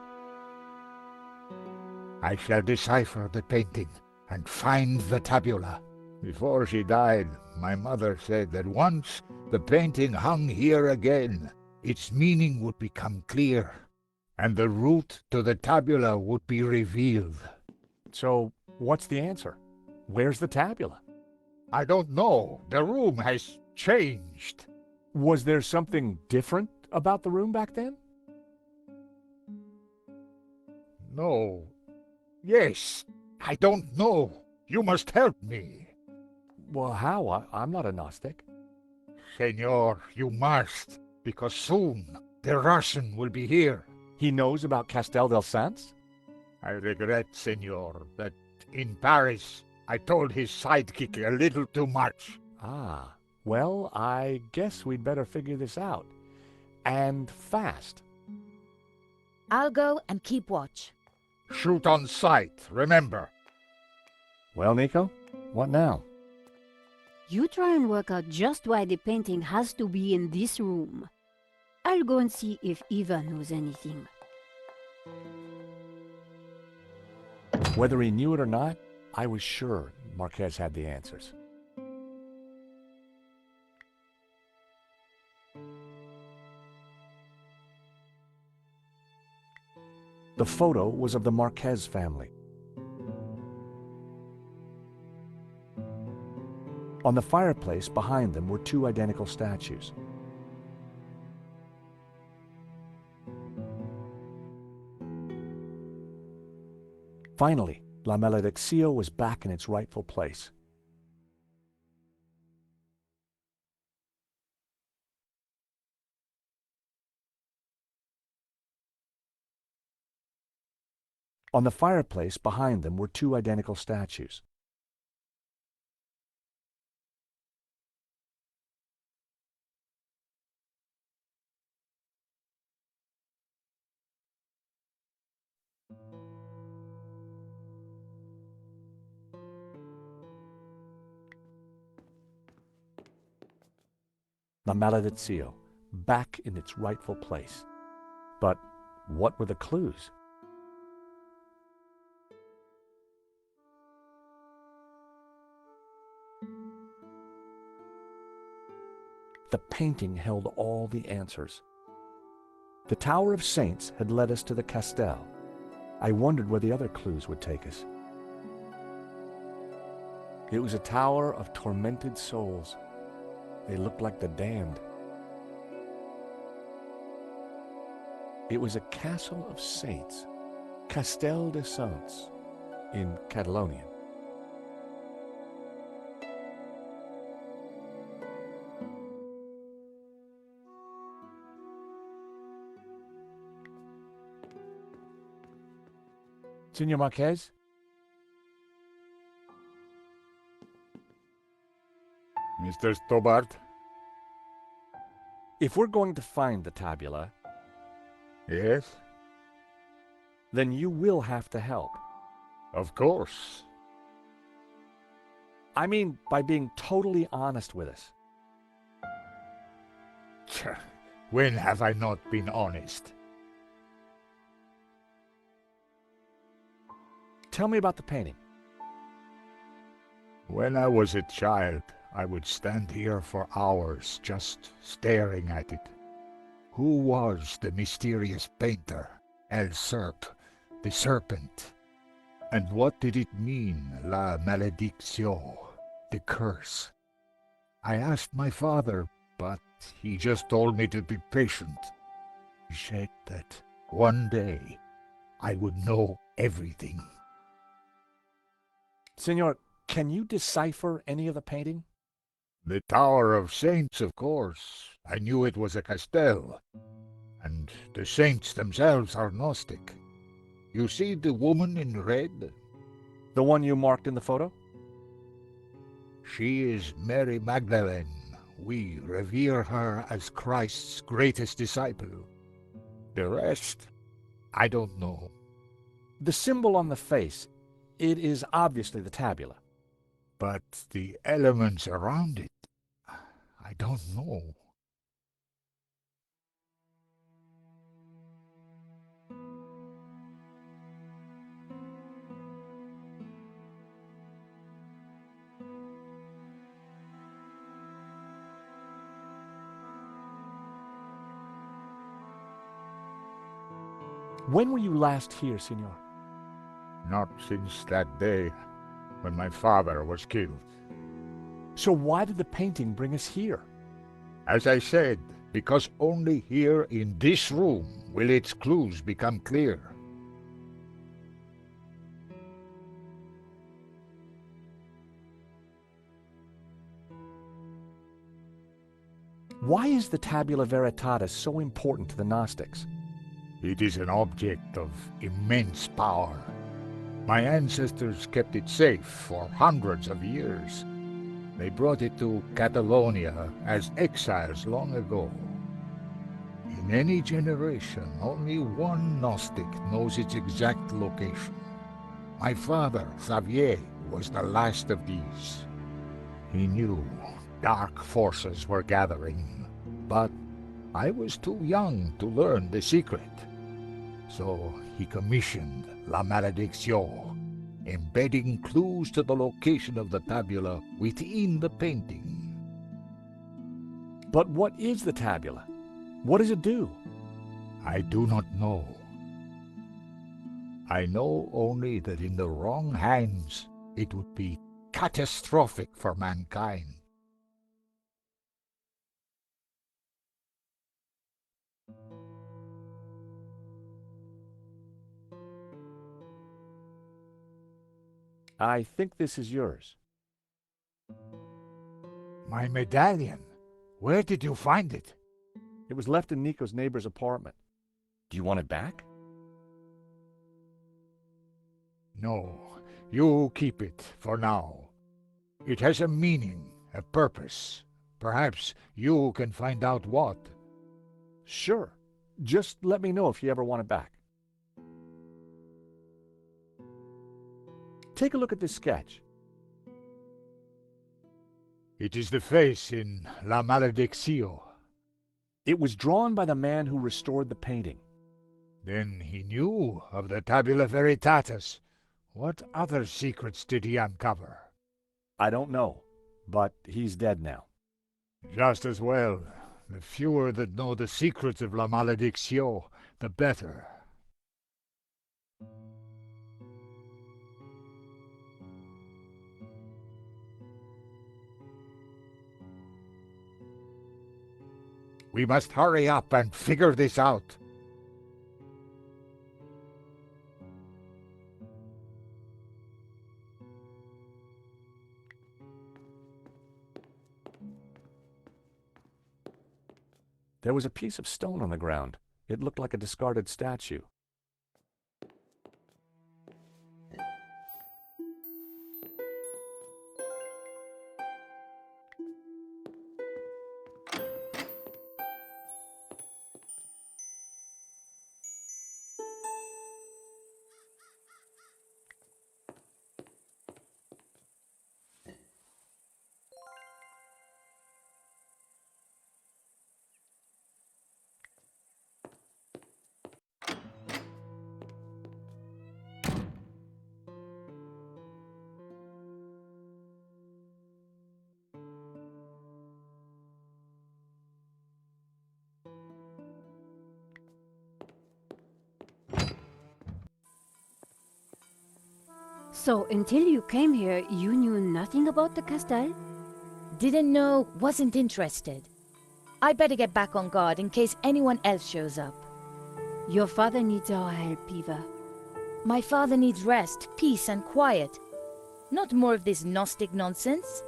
I shall decipher the painting and find the tabula. Before she died, my mother said that once the painting hung here again, its meaning would become clear, and the route to the tabula would be revealed. So, what's the answer? Where's the tabula? I don't know. The room has changed. Was there something different about the room back then? No. Yes. I don't know. You must help me. Well, how? I'm not a Gnostic. Senor, you must, because soon the Russian will be here. He knows about Castel del Sans? I regret, senor, that in Paris I told his sidekick a little too much. Ah, well, I guess we'd better figure this out. And fast. I'll go and keep watch. Shoot on sight, remember. Well, Nico, what now? You try and work out just why the painting has to be in this room. I'll go and see if Eva knows anything. Whether he knew it or not, I was sure Marquez had the answers. The photo was of the Marquez family. On the fireplace behind them were two identical statues. Finally, La Malediccio was back in its rightful place. On the fireplace behind them were two identical statues. La Malediccio, back in its rightful place. But what were the clues? The painting held all the answers. The Tower of Saints had led us to the Castel. I wondered where the other clues would take us. It was a tower of tormented souls. They looked like the damned. It was a castle of saints, Castel de Saints, in Catalonian. Senor Marquez? Mr. Stobart? If we're going to find the tabula, Yes? then you will have to help. Of course. I mean, by being totally honest with us. When have I not been honest? Tell me about the painting. When I was a child, I would stand here for hours just staring at it. Who was the mysterious painter, El Serp, the serpent? And what did it mean, La Malediccio, the curse? I asked my father, but he just told me to be patient. He said that one day I would know everything. Senor, can you decipher any of the painting? The Tower of Saints, of course. I knew it was a castel. And the saints themselves are Gnostic. You see the woman in red? The one you marked in the photo? She is Mary Magdalene. We revere her as Christ's greatest disciple. The rest, I don't know. The symbol on the face, it is obviously the tabula. But the elements around it, I don't know. When were you last here, Signor? Not since that day when my father was killed. So why did the painting bring us here? As I said, because only here in this room will its clues become clear. Why is the Tabula Veritatis so important to the Gnostics? It is an object of immense power. My ancestors kept it safe for hundreds of years. They brought it to Catalonia as exiles long ago. In any generation, only one Gnostic knows its exact location. My father, Xavier, was the last of these. He knew dark forces were gathering, but I was too young to learn the secret. So he commissioned La Malédiction, embedding clues to the location of the tabula within the painting. But what is the tabula? What does it do? I do not know. I know only that in the wrong hands it would be catastrophic for mankind. I think this is yours. My medallion? Where did you find it? It was left in Nico's neighbor's apartment. Do you want it back? No, you keep it for now. It has a meaning, a purpose. Perhaps you can find out what. Sure. Just let me know if you ever want it back. Take a look at this sketch. It is the face in La Malédiction. It was drawn by the man who restored the painting. Then he knew of the Tabula Veritatis. What other secrets did he uncover? I don't know, but he's dead now. Just as well. The fewer that know the secrets of La Malédiction, the better. We must hurry up and figure this out. There was a piece of stone on the ground. It looked like a discarded statue. So, until you came here, you knew nothing about the castle? Didn't know, wasn't interested. I better get back on guard in case anyone else shows up. Your father needs our help, Eva. My father needs rest, peace, and quiet. Not more of this Gnostic nonsense.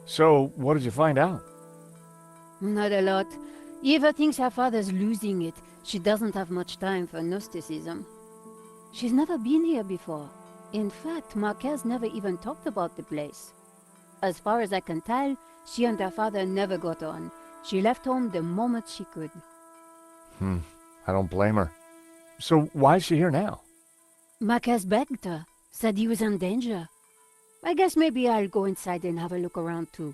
So, what did you find out? Not a lot. Eva thinks her father's losing it. She doesn't have much time for Gnosticism. She's never been here before. In fact, Marquez never even talked about the place. As far as I can tell, she and her father never got on. She left home the moment she could. I don't blame her. So why is she here now? Marquez begged her, said he was in danger. I guess maybe I'll go inside and have a look around too.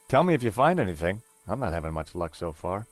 Tell me if you find anything. I'm not having much luck so far.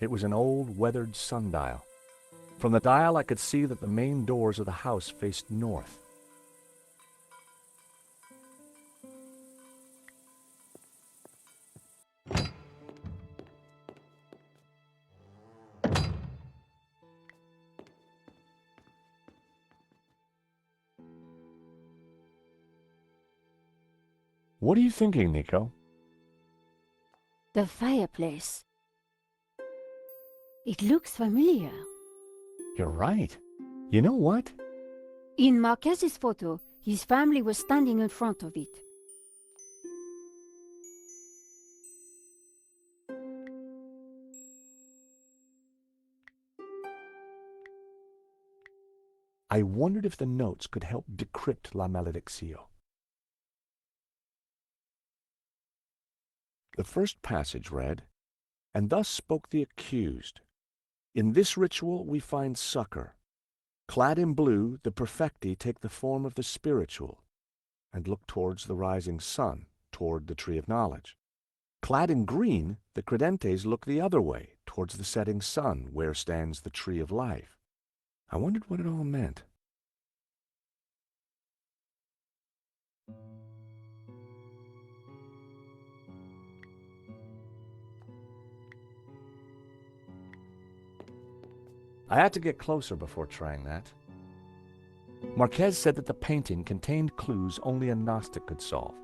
It was an old, weathered sundial. From the dial I could see that the main doors of the house faced north. What are you thinking, Nico? The fireplace. It looks familiar. You're right. You know what? In Marquez's photo, his family was standing in front of it. I wondered if the notes could help decrypt La Malediccio. The first passage read, "And thus spoke the accused. In this ritual we find succor. Clad in blue, the perfecti take the form of the spiritual and look towards the rising sun, toward the tree of knowledge. Clad in green, the credentes look the other way, towards the setting sun, where stands the tree of life." I wondered what it all meant. I had to get closer before trying that. Marquez said that the painting contained clues only a Gnostic could solve.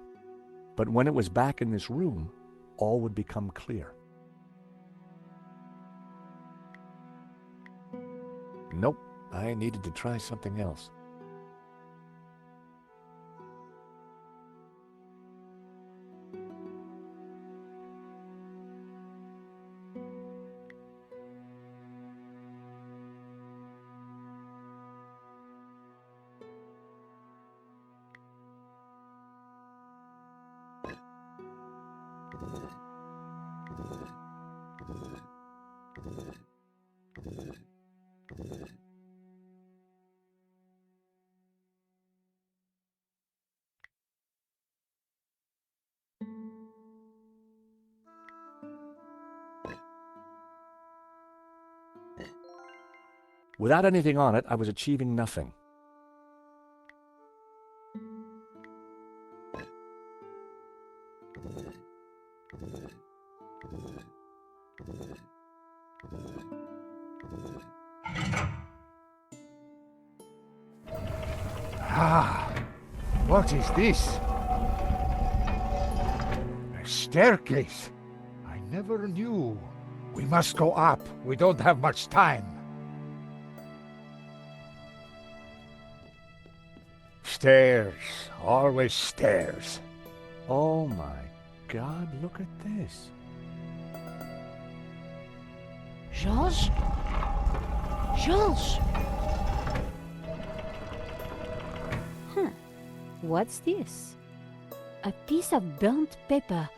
But when it was back in this room, all would become clear. Nope, I needed to try something else. Without anything on it, I was achieving nothing. Ah, what is this? A staircase. I never knew. We must go up. We don't have much time. Stairs. Always stairs. Oh my God, look at this. Georges? Georges! What's this? A piece of burnt paper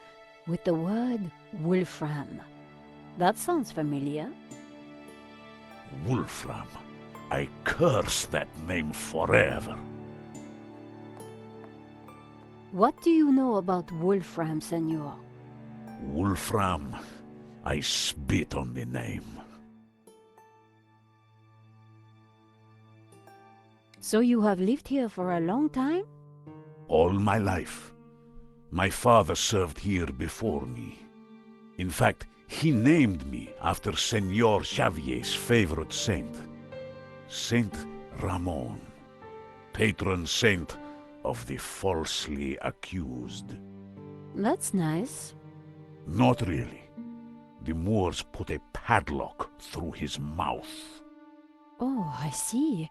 with the word Wolfram. That sounds familiar. Wolfram. I curse that name forever. What do you know about Wolfram, senor? Wolfram. I spit on the name. So you have lived here for a long time? All my life. My father served here before me. In fact, he named me after Senor Xavier's favorite saint, Saint Ramon, patron saint of the falsely accused. That's nice. Not really. The Moors put a padlock through his mouth. Oh, I see.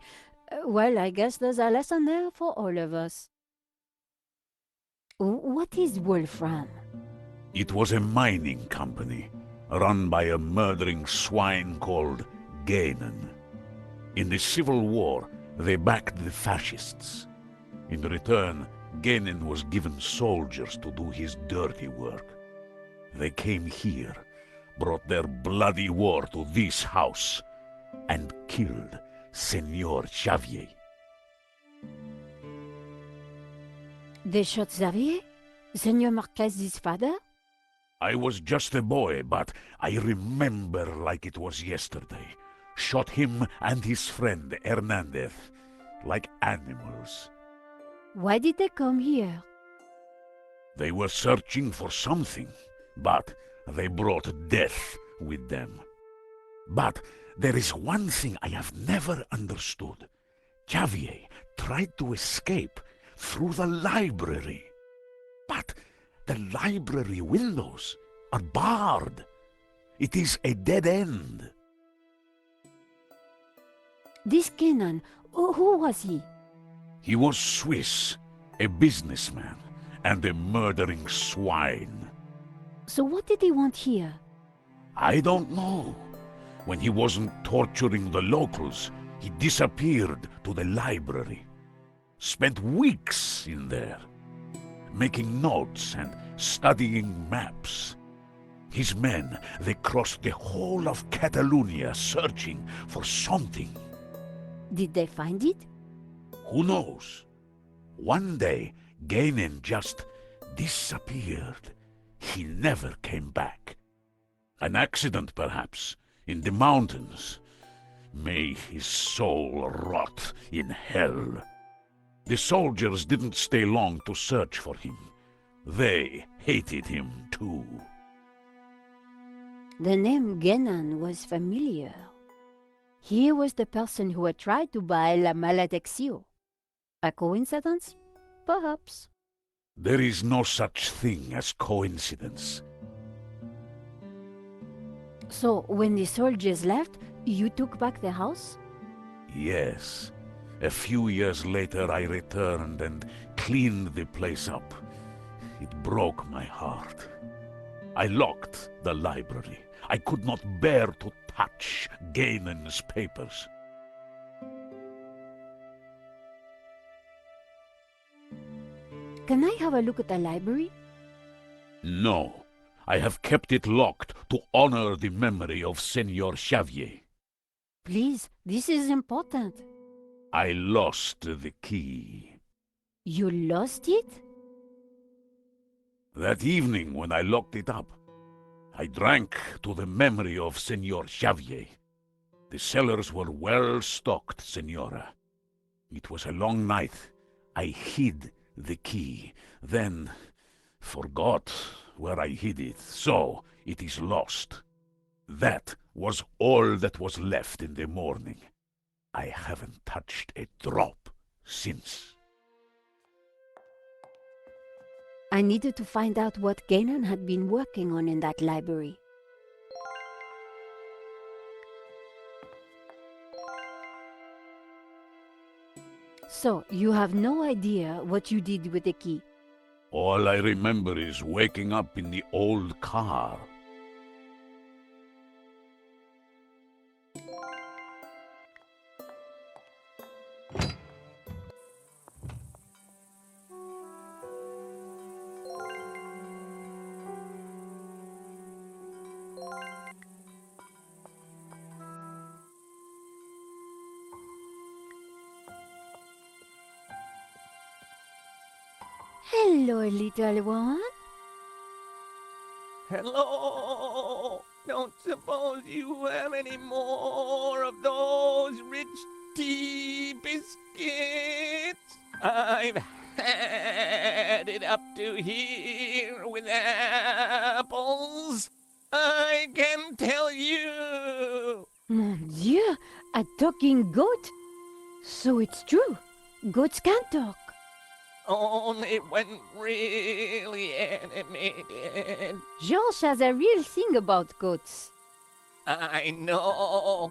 Well, I guess there's a lesson there for all of us. What is Wolfram? It was a mining company, run by a murdering swine called Gainan. In the Civil War, they backed the fascists. In return, Gainan was given soldiers to do his dirty work. They came here, brought their bloody war to this house, and killed Senor Xavier. They shot Xavier? Senor Marquez's father? I was just a boy, but I remember like it was yesterday. Shot him and his friend Hernandez like animals. Why did they come here? They were searching for something, but they brought death with them. But there is one thing I have never understood. Xavier tried to escape through the library. But the library windows are barred. It is a dead end. This Kenan, who was he? He was Swiss, a businessman, and a murdering swine. So what did he want here? I don't know. When he wasn't torturing the locals, he disappeared to the library. Spent weeks in there, making notes and studying maps. His men, they crossed the whole of Catalonia searching for something. Did they find it? Who knows? One day, Gainen just disappeared. He never came back. An accident, perhaps, in the mountains. May his soul rot in hell. The soldiers didn't stay long to search for him. They hated him too. The name Genan was familiar. He was the person who had tried to buy La Maledicción. A coincidence? Perhaps. There is no such thing as coincidence. So, when the soldiers left, you took back the house? Yes. A few years later I returned and cleaned the place up. It broke my heart. I locked the library. I could not bear to touch Gainen's papers. Can I have a look at the library? No. I have kept it locked to honor the memory of Senor Xavier. Please, this is important. I lost the key. You lost it? That evening when I locked it up, I drank to the memory of Senor Xavier. The cellars were well stocked, Senora. It was a long night. I hid the key, then forgot where I hid it, so it is lost. That was all that was left in the morning. I haven't touched a drop since. I needed to find out what Ganon had been working on in that library. So, you have no idea what you did with the key? All I remember is waking up in the old car. Hello, little one. Hello! Don't suppose you have any more of those rich tea biscuits? I've had it up to here with apples. I can tell you. Mon Dieu, a talking goat? So it's true. Goats can talk. Only when really animated. George has a real thing about goats. I know.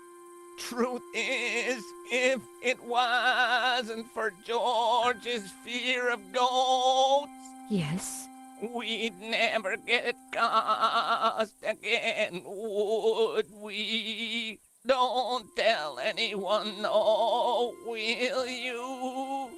Truth is, if it wasn't for George's fear of goats, Yes. we'd never get cast again, would we? Don't tell anyone, no, will you?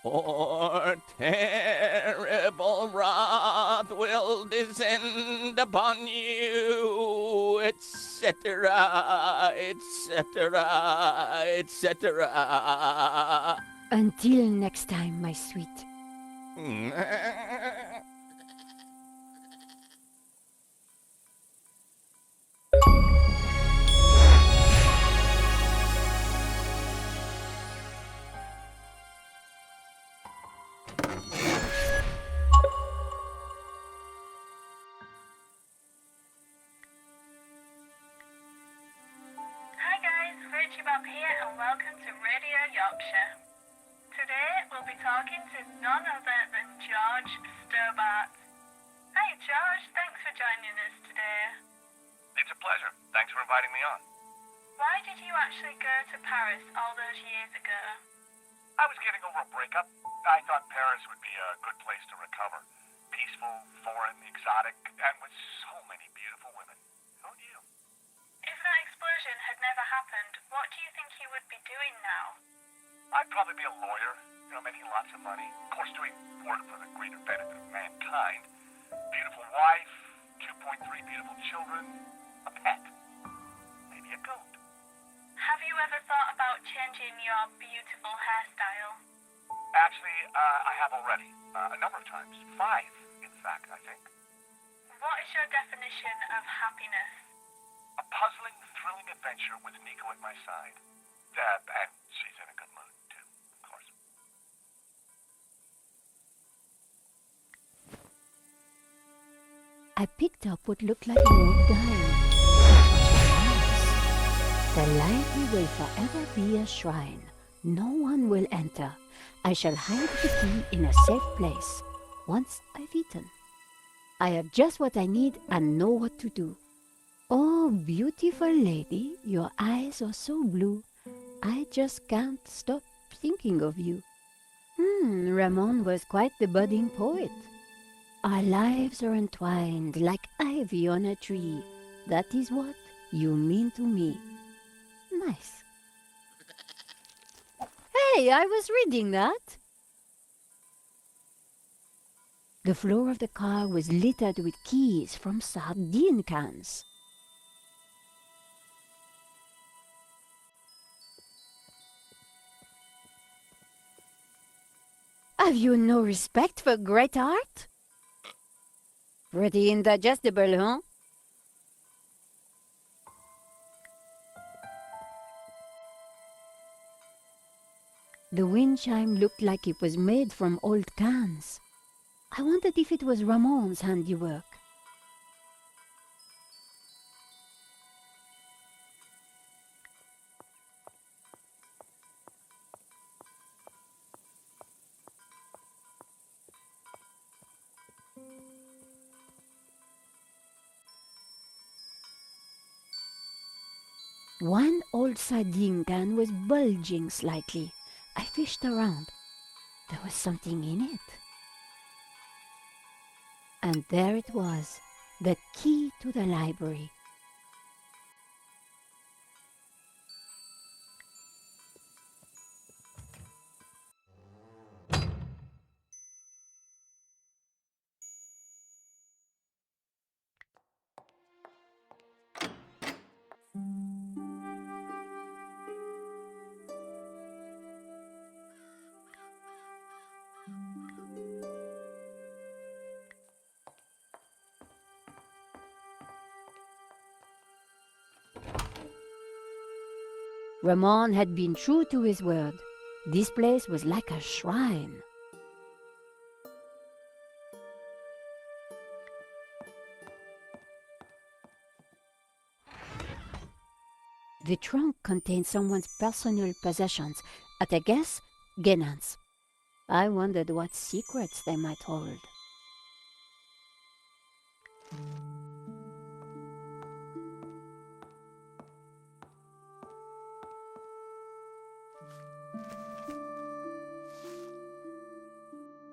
Or terrible wrath will descend upon you, etc., etc., etc. Until next time, my sweet. Richard here, and welcome to Radio Yorkshire. Today we'll be talking to none other than George Stobart. Hey George, thanks for joining us today. It's a pleasure. Thanks for inviting me on. Why did you actually go to Paris all those years ago? I was getting over a breakup. I thought Paris would be a good place to recover. Peaceful, foreign, exotic, and with so many beautiful women. Who knew? If that explosion had never happened, what do you think you would be doing now? I'd probably be a lawyer, making lots of money. Of course, doing work for the greater benefit of mankind. Beautiful wife, 2.3 beautiful children, a pet, maybe a goat. Have you ever thought about changing your beautiful hairstyle? Actually, I have already. A number of times. 5, in fact, I think. What is your definition of happiness? A puzzling, thrilling adventure with Nico at my side. And she's in a good mood, too, of course. I picked up what looked like an old diary. The library will forever be a shrine. No one will enter. I shall hide the key in a safe place. Once I've eaten. I have just what I need and know what to do. Oh, beautiful lady, your eyes are so blue. I just can't stop thinking of you. Ramon was quite the budding poet. Our lives are entwined like ivy on a tree. That is what you mean to me. Nice. Hey, I was reading that. The floor of the car was littered with keys from sardine cans. Have you no respect for great art? Pretty indigestible, huh? The wind chime looked like it was made from old cans. I wondered if it was Ramon's handiwork. One old sardine can was bulging slightly. I fished around. There was something in it. And there it was, the key to the library. Ramon had been true to his word. This place was like a shrine. The trunk contained someone's personal possessions, at a guess, Guénan's. I wondered what secrets they might hold.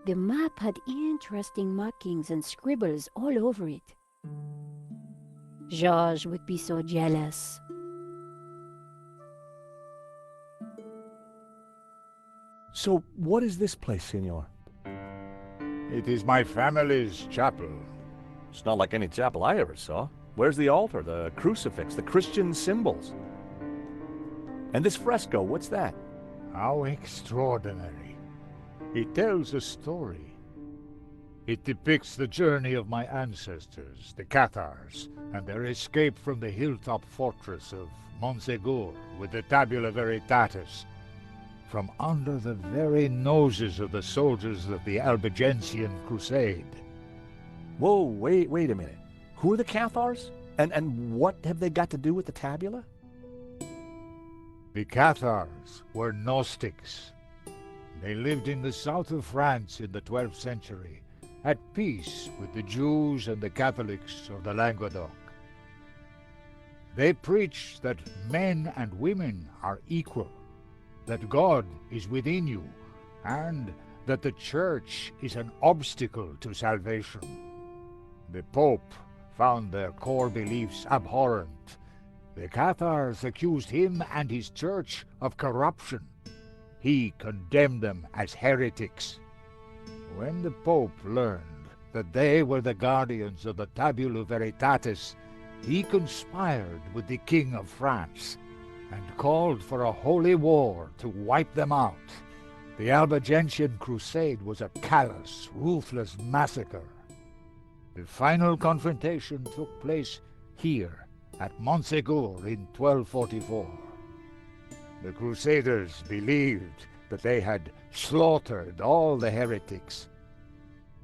The map had interesting markings and scribbles all over it. Georges would be so jealous. So, what is this place, Senor? It is my family's chapel. It's not like any chapel I ever saw. Where's the altar, the crucifix, the Christian symbols? And this fresco, what's that? How extraordinary. It tells a story. It depicts the journey of my ancestors, the Cathars, and their escape from the hilltop fortress of Montségur with the Tabula Veritatis, from under the very noses of the soldiers of the Albigensian Crusade. Whoa, wait a minute. Who are the Cathars? And what have they got to do with the tabula? The Cathars were Gnostics. They lived in the south of France in the 12th century, at peace with the Jews and the Catholics of the Languedoc. They preach that men and women are equal, that God is within you, and that the Church is an obstacle to salvation. The Pope found their core beliefs abhorrent. The Cathars accused him and his Church of corruption. He condemned them as heretics. When the Pope learned that they were the guardians of the Tabula Veritatis, he conspired with the King of France and called for a holy war to wipe them out. The Albigensian Crusade was a callous, ruthless massacre. The final confrontation took place here at Montségur in 1244. The Crusaders believed that they had slaughtered all the heretics,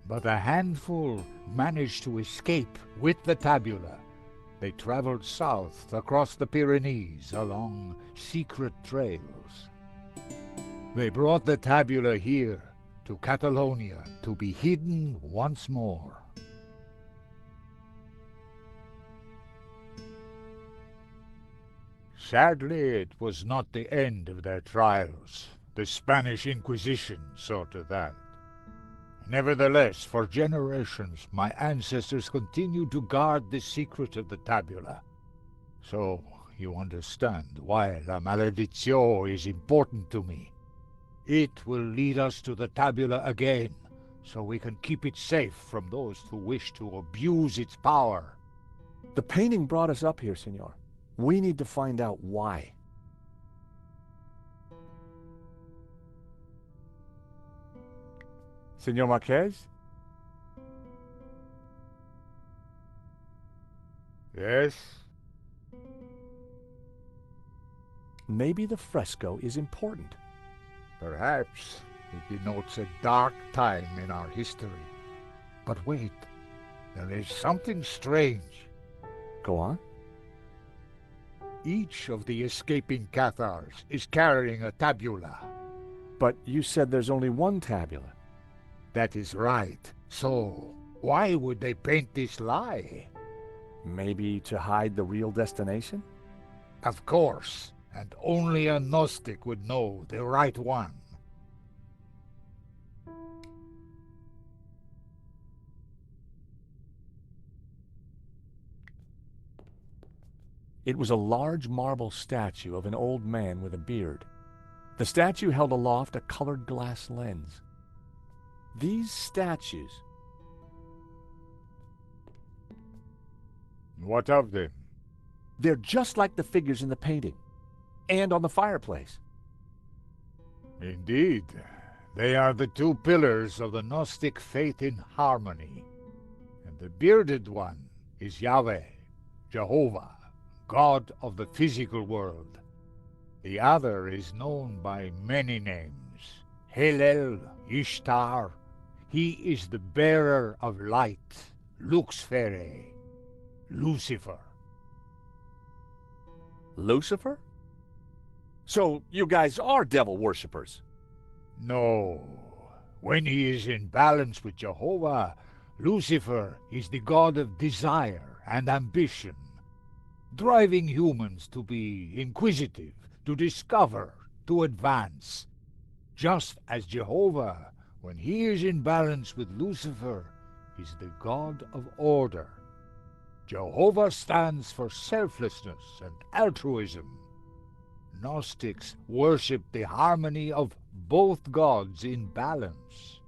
but a handful managed to escape with the tabula. They traveled south across the Pyrenees along secret trails. They brought the tabula here to Catalonia to be hidden once more. Sadly, it was not the end of their trials. The Spanish Inquisition saw to that. Nevertheless, for generations, my ancestors continued to guard the secret of the tabula. So, you understand why La Maledizione is important to me. It will lead us to the tabula again, so we can keep it safe from those who wish to abuse its power. The painting brought us up here, Senor. We need to find out why. Senor Marquez? Yes? Maybe the fresco is important. Perhaps it denotes a dark time in our history. But wait, there is something strange. Go on. Each of the escaping Cathars is carrying a tabula. But you said there's only one tabula. That is right. So, why would they paint this lie? Maybe to hide the real destination? Of course, and only a Gnostic would know the right one. It was a large marble statue of an old man with a beard. The statue held aloft a colored glass lens. These statues... What of them? They're just like the figures in the painting, and on the fireplace. Indeed, they are the two pillars of the Gnostic faith in harmony. And the bearded one is Yahweh, Jehovah, God of the physical world. The other is known by many names. Hillel, Ishtar. He is the bearer of light, Luxfere, Lucifer. Lucifer? So you guys are devil worshippers? No. When he is in balance with Jehovah, Lucifer is the god of desire and ambition, driving humans to be inquisitive, to discover, to advance. Just as Jehovah, when he is in balance with Lucifer, is the god of order. Jehovah stands for selflessness and altruism. Gnostics worship the harmony of both gods in balance.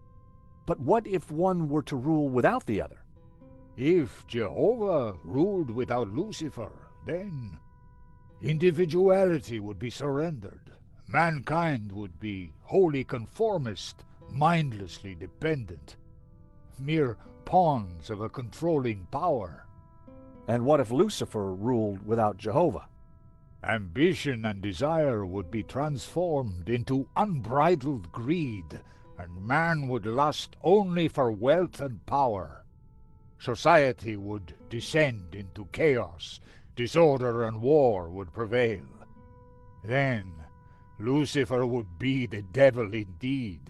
But what if one were to rule without the other? If Jehovah ruled without Lucifer, then individuality would be surrendered. Mankind would be wholly conformist, mindlessly dependent, mere pawns of a controlling power. And what if Lucifer ruled without Jehovah? Ambition and desire would be transformed into unbridled greed, and man would lust only for wealth and power. Society would descend into chaos, disorder and war would prevail. Then Lucifer would be the devil indeed.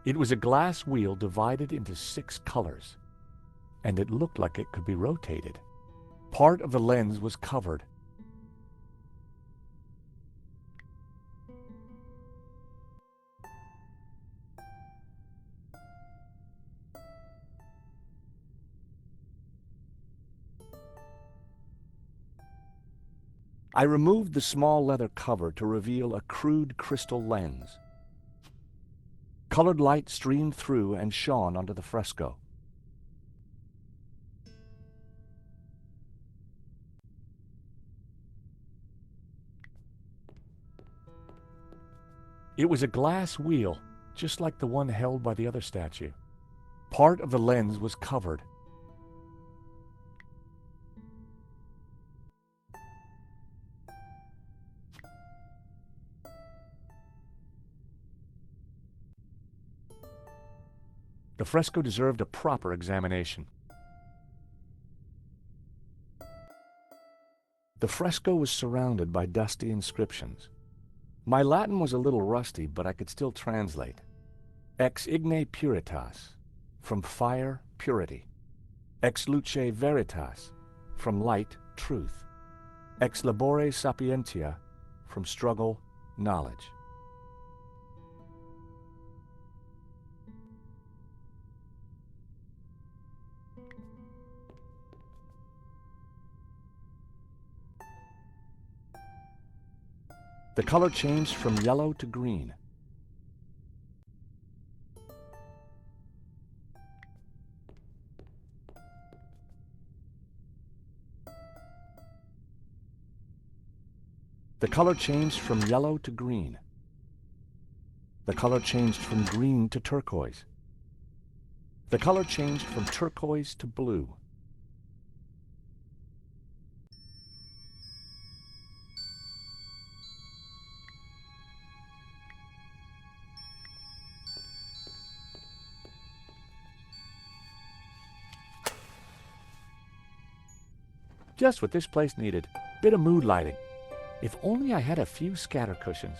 It was a glass wheel divided into 6 colors, and it looked like it could be rotated. Part of the lens was covered. I removed the small leather cover to reveal a crude crystal lens. Colored light streamed through and shone onto the fresco. It was a glass wheel, just like the one held by the other statue. Part of the lens was covered. The fresco deserved a proper examination. The fresco was surrounded by dusty inscriptions. My Latin was a little rusty, but I could still translate. Ex igne puritas, from fire, purity. Ex luce veritas, from light, truth. Ex labore sapientia, from struggle, knowledge. The color changed from yellow to green. The color changed from yellow to green. The color changed from green to turquoise. The color changed from turquoise to blue. Just what this place needed. Bit of mood lighting. If only I had a few scatter cushions.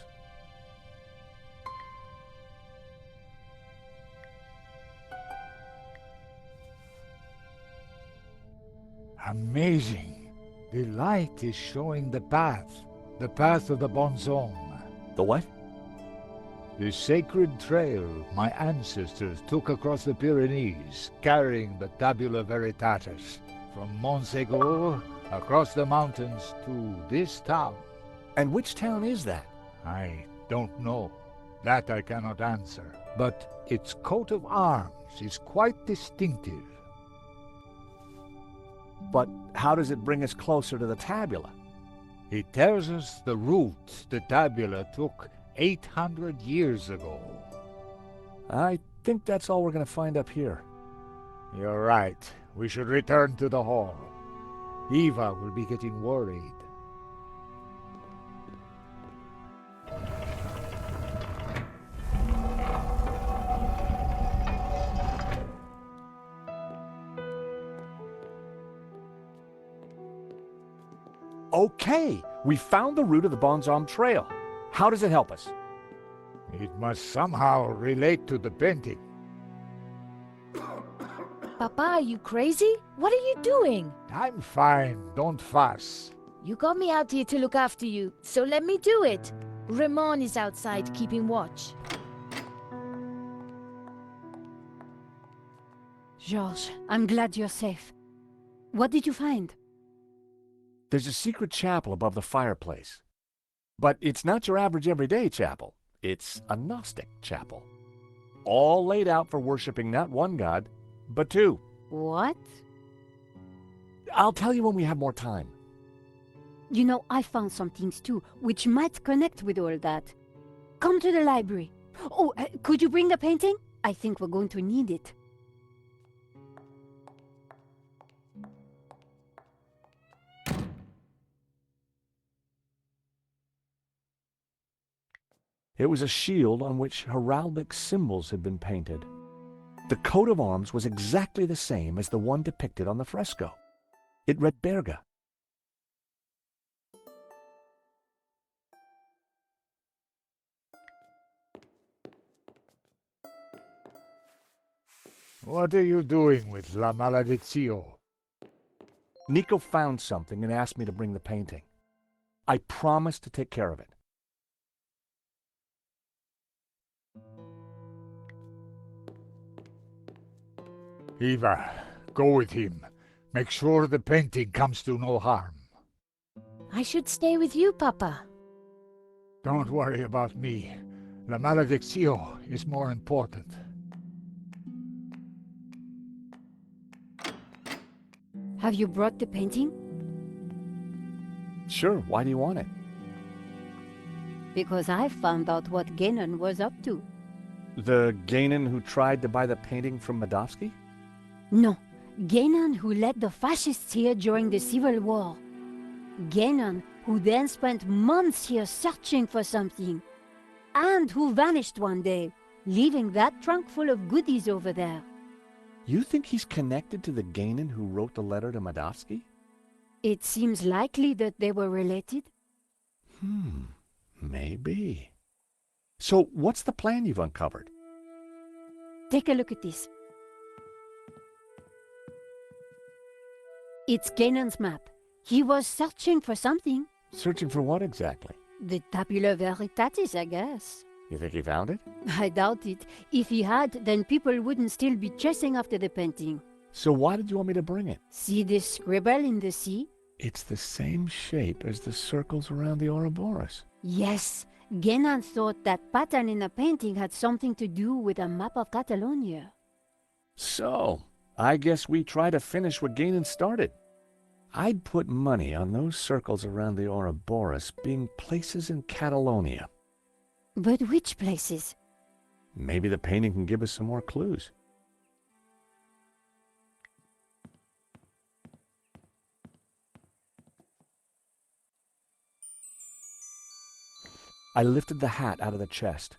Amazing. The light is showing the path of the bonzone. The what? The sacred trail my ancestors took across the Pyrenees, carrying the Tabula Veritatis, from Montségur across the mountains to this town. And which town is that? I don't know. That I cannot answer. But its coat of arms is quite distinctive. But how does it bring us closer to the tabula? It tells us the route the tabula took 800 years ago. I think that's all we're going to find up here. You're right. We should return to the hall. Eva will be getting worried. Okay, we found the route of the Bonzom Trail. How does it help us? It must somehow relate to the painting. Papa, are you crazy? What are you doing? I'm fine, don't fuss. You got me out here to look after you, so let me do it. Ramon is outside keeping watch. Georges, I'm glad you're safe. What did you find? There's a secret chapel above the fireplace. But it's not your average everyday chapel. It's a Gnostic chapel. All laid out for worshiping not one god, but 2. What? I'll tell you when we have more time. You know, I found some things too, which might connect with all that. Come to the library. Oh, could you bring the painting? I think we're going to need it. It was a shield on which heraldic symbols had been painted. The coat of arms was exactly the same as the one depicted on the fresco. It read Berga. What are you doing with La Maledizio? Nico found something and asked me to bring the painting. I promised to take care of it. Eva, go with him. Make sure the painting comes to no harm. I should stay with you, Papa. Don't worry about me. La Maledizio is more important. Have you brought the painting? Sure, why do you want it? Because I found out what Gannon was up to. The Gannon who tried to buy the painting from Madofsky? No, Gannon who led the fascists here during the Civil War. Gannon who then spent months here searching for something. And who vanished one day, leaving that trunk full of goodies over there. You think he's connected to the Gannon who wrote the letter to Madofsky? It seems likely that they were related. Maybe. So what's the plan you've uncovered? Take a look at this. It's Gannon's map. He was searching for something. Searching for what exactly? The Tabula Veritatis, I guess. You think he found it? I doubt it. If he had, then people wouldn't still be chasing after the painting. So why did you want me to bring it? See this scribble in the sea? It's the same shape as the circles around the Ouroboros. Yes. Gannon thought that pattern in the painting had something to do with a map of Catalonia. So, I guess we try to finish what Gannon started. I'd put money on those circles around the Ouroboros being places in Catalonia. But which places? Maybe the painting can give us some more clues. I lifted the hat out of the chest.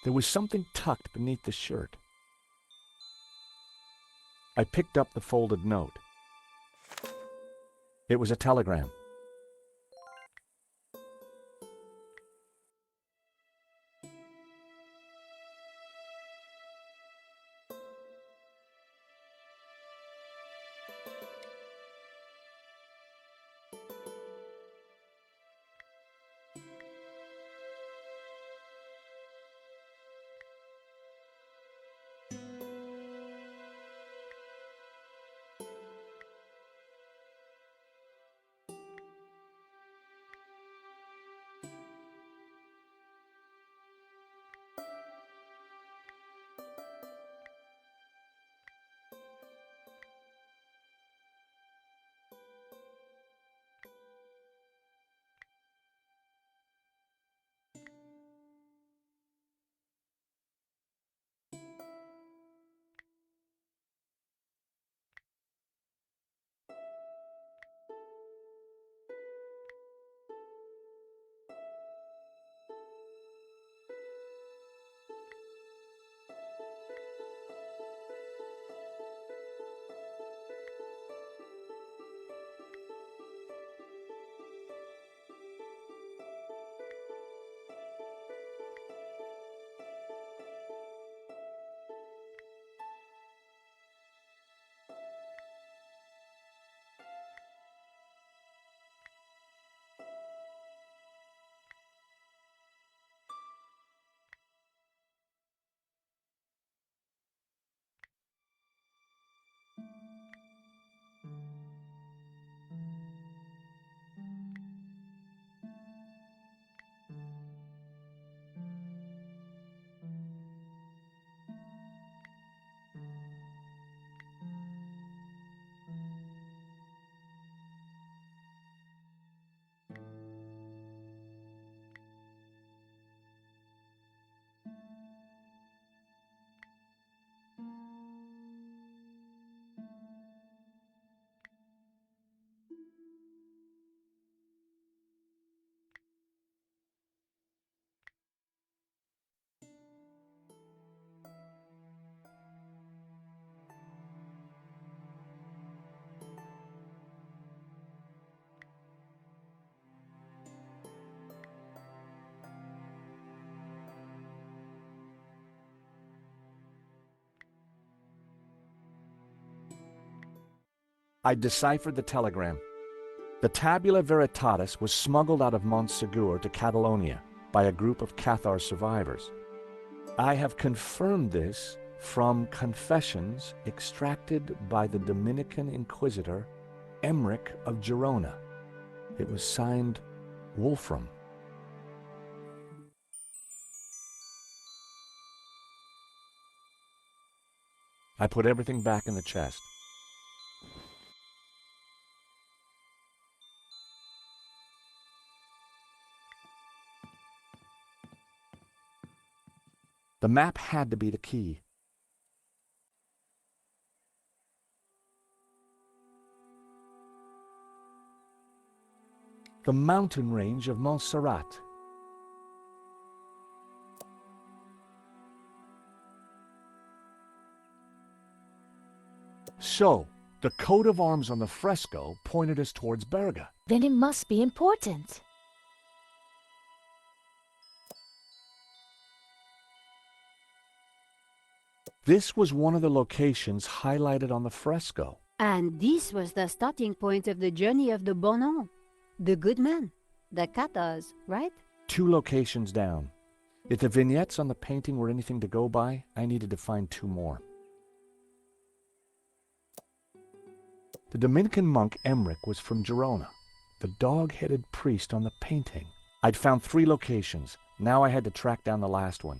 There was something tucked beneath the shirt. I picked up the folded note. It was a telegram. I deciphered the telegram. The Tabula Veritatis was smuggled out of Montsegur to Catalonia by a group of Cathar survivors. I have confirmed this from confessions extracted by the Dominican Inquisitor Emmerich of Girona. It was signed Wolfram. I put everything back in the chest. The map had to be the key. The mountain range of Montserrat. So, the coat of arms on the fresco pointed us towards Berga. Then it must be important. This was one of the locations highlighted on the fresco. And this was the starting point of the journey of the Bonon, the good men, the Cathars, right? 2 locations down. If the vignettes on the painting were anything to go by, I needed to find 2 more. The Dominican monk Emmerich was from Girona, the dog-headed priest on the painting. I'd found 3 locations. Now I had to track down the last one.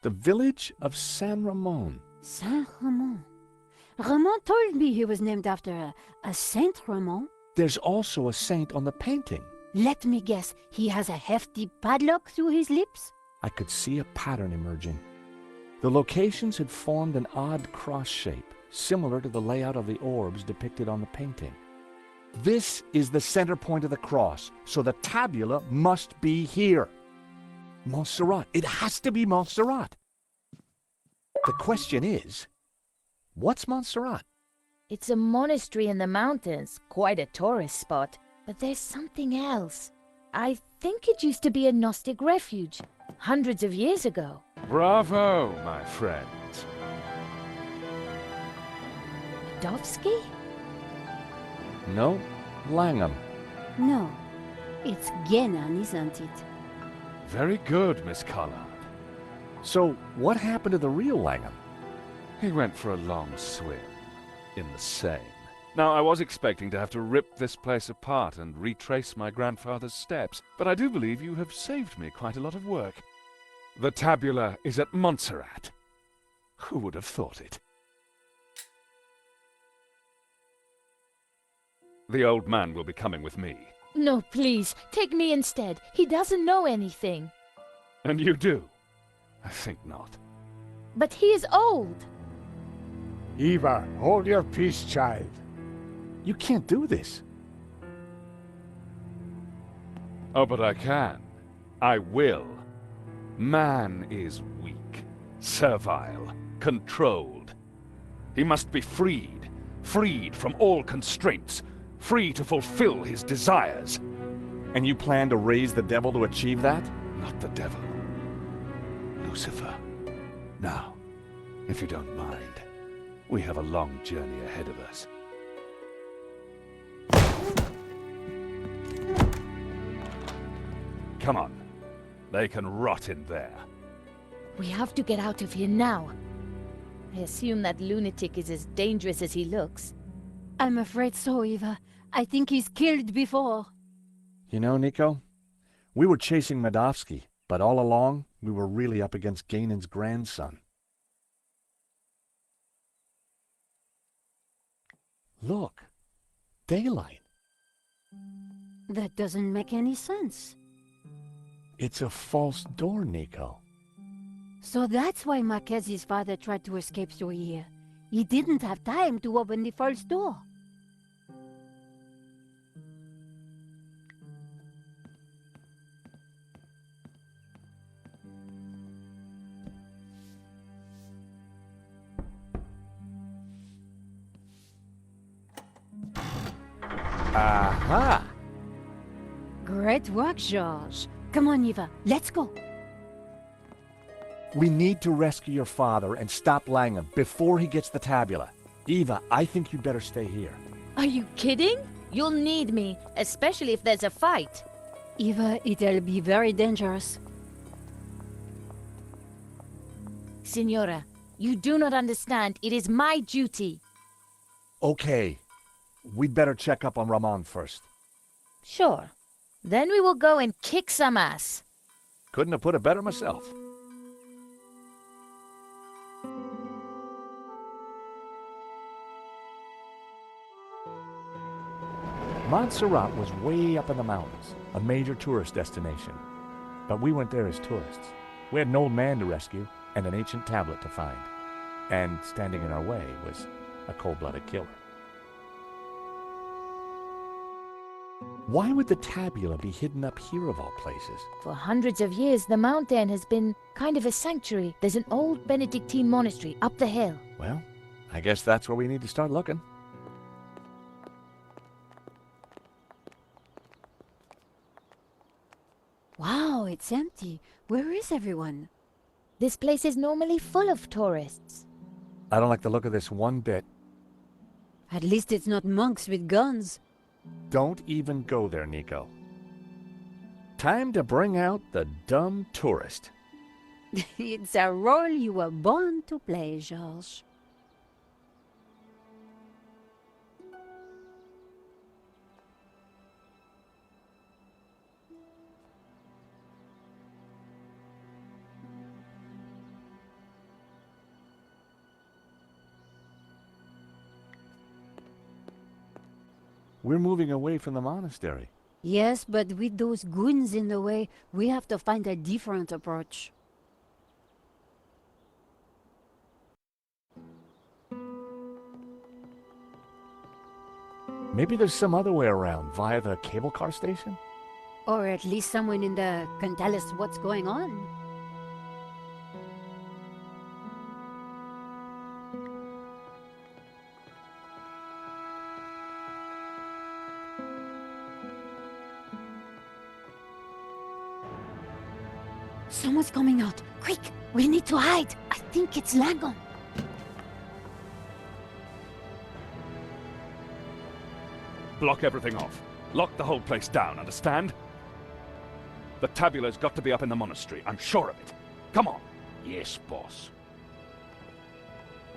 The village of San Ramon. Saint Ramon. Ramon told me he was named after a Saint Ramon. There's also a saint on the painting. Let me guess, he has a hefty padlock through his lips? I could see a pattern emerging. The locations had formed an odd cross shape, similar to the layout of the orbs depicted on the painting. This is the center point of the cross, so the tabula must be here. Montserrat. It has to be Montserrat. The question is, what's Montserrat? It's a monastery in the mountains, quite a tourist spot. But there's something else. I think it used to be a Gnostic refuge, hundreds of years ago. Bravo, my friend. Madofsky? No, Langham. No, it's Genan, isn't it? Very good, Miss Collard. So, what happened to the real Langham? He went for a long swim in the Seine. Now, I was expecting to have to rip this place apart and retrace my grandfather's steps, but I do believe you have saved me quite a lot of work. The tabula is at Montserrat. Who would have thought it? The old man will be coming with me. No, please, take me instead. He doesn't know anything. And you do? I think not. But he is old. Eva, hold your peace, child. You can't do this. Oh, but I can. I will. Man is weak, servile, controlled. He must be freed, freed from all constraints, free to fulfill his desires. And you plan to raise the devil to achieve that? Not the devil. Lucifer. Now, if you don't mind, we have a long journey ahead of us. Come on. They can rot in there. We have to get out of here now. I assume that lunatic is as dangerous as he looks. I'm afraid so, Eva. I think he's killed before. You know, Nico, we were chasing Madofsky, but all along, we were really up against Ganon's grandson. Look, daylight. That doesn't make any sense. It's a false door, Nico. So that's why Marquez's father tried to escape through here. He didn't have time to open the false door. Aha! Great work, George. Come on, Eva, let's go. We need to rescue your father and stop Langham before he gets the tabula. Eva, I think you'd better stay here. Are you kidding? You'll need me, especially if there's a fight. Eva, it'll be very dangerous. Signora, you do not understand. It is my duty. Okay. We'd better check up on Ramon first. Sure. Then we will go and kick some ass. Couldn't have put it better myself. Montserrat was way up in the mountains, a major tourist destination. But we went there as tourists. We had an old man to rescue and an ancient tablet to find. And standing in our way was a cold-blooded killer. Why would the tabula be hidden up here of all places? For hundreds of years, the mountain has been kind of a sanctuary. There's an old Benedictine monastery up the hill. Well, I guess that's where we need to start looking. Wow, it's empty. Where is everyone? This place is normally full of tourists. I don't like the look of this one bit. At least it's not monks with guns. Don't even go there, Nico. Time to bring out the dumb tourist. It's a role you were born to play, Georges. We're moving away from the monastery. Yes, but with those goons in the way, we have to find a different approach. Maybe there's some other way around, via the cable car station? Or at least someone in the can tell us what's going on. Someone's coming out. Quick! We need to hide. I think it's Langham. Block everything off. Lock the whole place down, understand? The tabula's got to be up in the monastery. I'm sure of it. Come on. Yes, boss.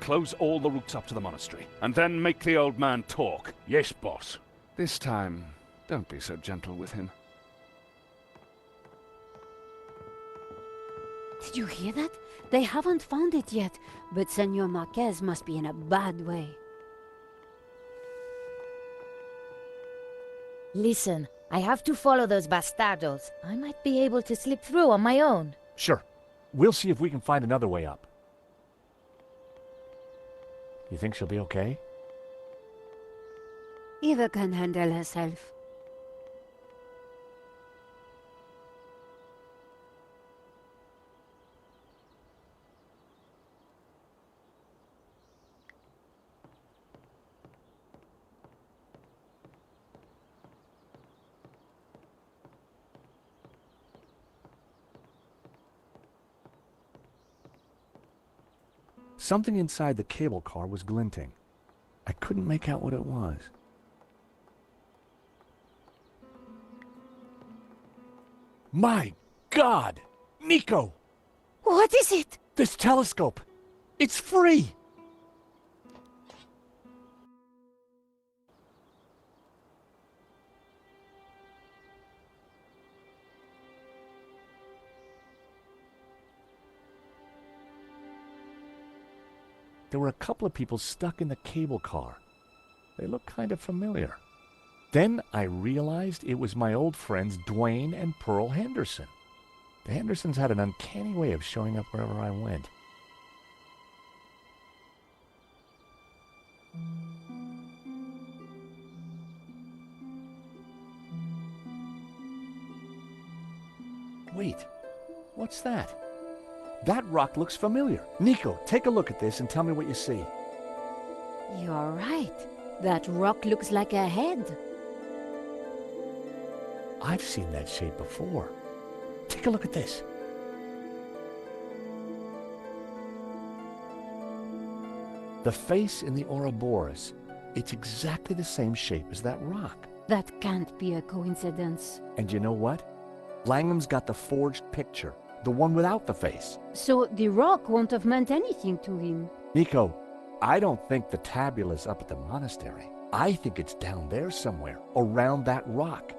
Close all the routes up to the monastery, and then make the old man talk. Yes, boss. This time, don't be so gentle with him. Did you hear that? They haven't found it yet, but Senor Marquez must be in a bad way. Listen, I have to follow those bastardos. I might be able to slip through on my own. Sure. We'll see if we can find another way up. You think she'll be okay? Eva can handle herself. Something inside the cable car was glinting. I couldn't make out what it was. My God! Nico! What is it? This telescope! It's free! There were a couple of people stuck in the cable car. They looked kind of familiar. Then I realized it was my old friends Dwayne and Pearl Henderson. The Hendersons had an uncanny way of showing up wherever I went. Wait, what's that? That rock looks familiar. Nico, take a look at this and tell me what you see. You're right. That rock looks like a head. I've seen that shape before. Take a look at this. The face in the Ouroboros, it's exactly the same shape as that rock. That can't be a coincidence. And you know what? Langham's got the forged picture, the one without the face. So the rock won't have meant anything to him. Nico, I don't think the tabula's up at the monastery. I think it's down there somewhere, around that rock.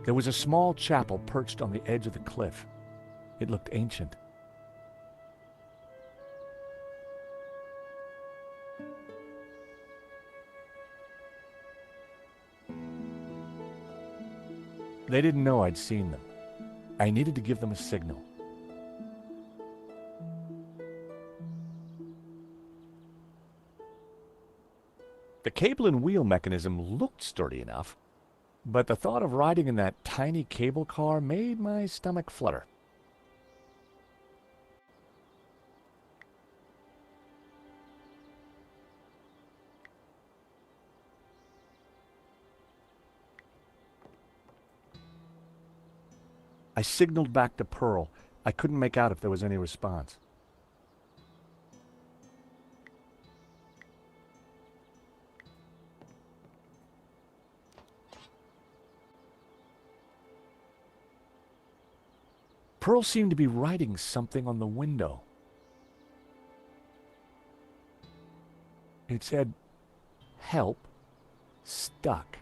There was a small chapel perched on the edge of the cliff. It looked ancient. They didn't know I'd seen them. I needed to give them a signal. The cable and wheel mechanism looked sturdy enough, but the thought of riding in that tiny cable car made my stomach flutter. I signaled back to Pearl. I couldn't make out if there was any response. Pearl seemed to be writing something on the window. It said, "Help, stuck.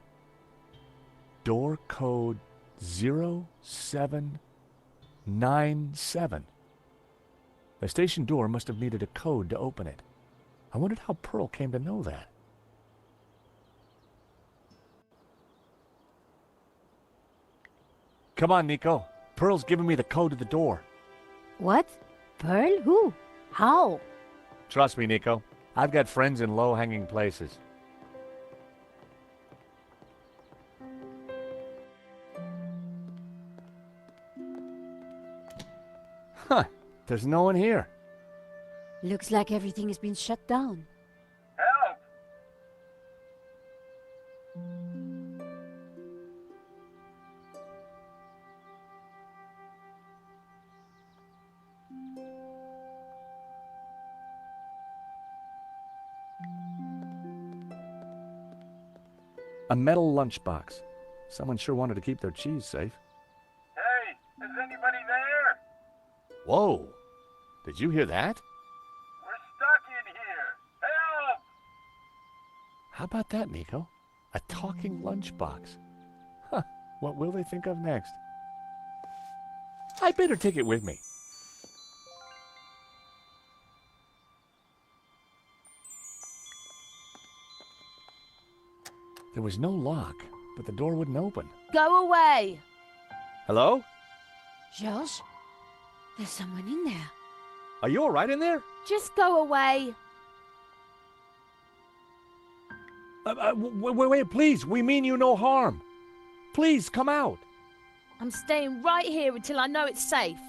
Door code 0797. The station door must have needed a code to open it. I wondered how Pearl came to know that. Come on, Nico. Pearl's giving me the code to the door. What? Pearl? Who? How? Trust me, Nico. I've got friends in low-hanging places. Huh. There's no one here. Looks like everything has been shut down. Help! A metal lunchbox. Someone sure wanted to keep their cheese safe. Hey, is anybody there? Whoa! Did you hear that? We're stuck in here. Help! How about that, Nico? A talking lunchbox. Huh. What will they think of next? I better take it with me. There was no lock, but the door wouldn't open. Go away! Hello? Georges? There's someone in there. Are you all right in there? Just go away. Wait, please. We mean you no harm. Please, come out. I'm staying right here until I know it's safe.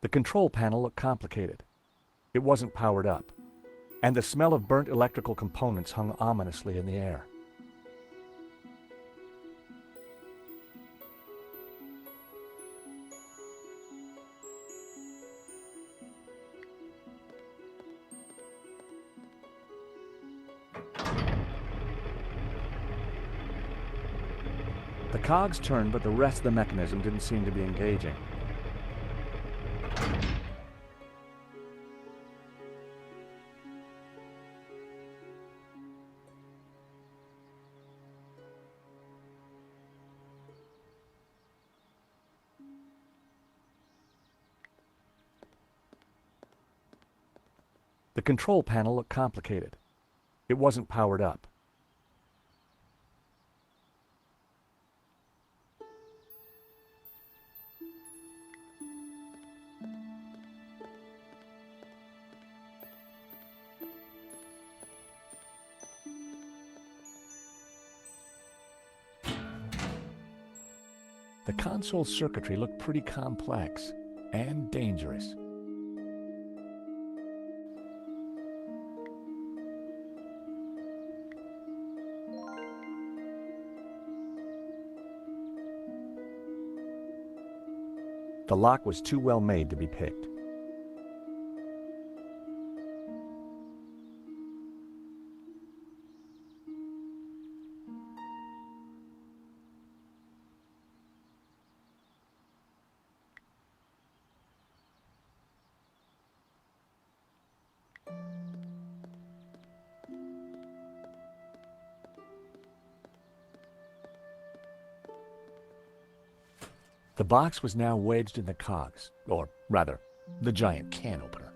The control panel looked complicated. It wasn't powered up, and the smell of burnt electrical components hung ominously in the air. The cogs turned, but the rest of the mechanism didn't seem to be engaging. The control panel looked complicated. It wasn't powered up. The console circuitry looked pretty complex and dangerous. The lock was too well made to be picked. The box was now wedged in the cogs, or rather, the giant can opener.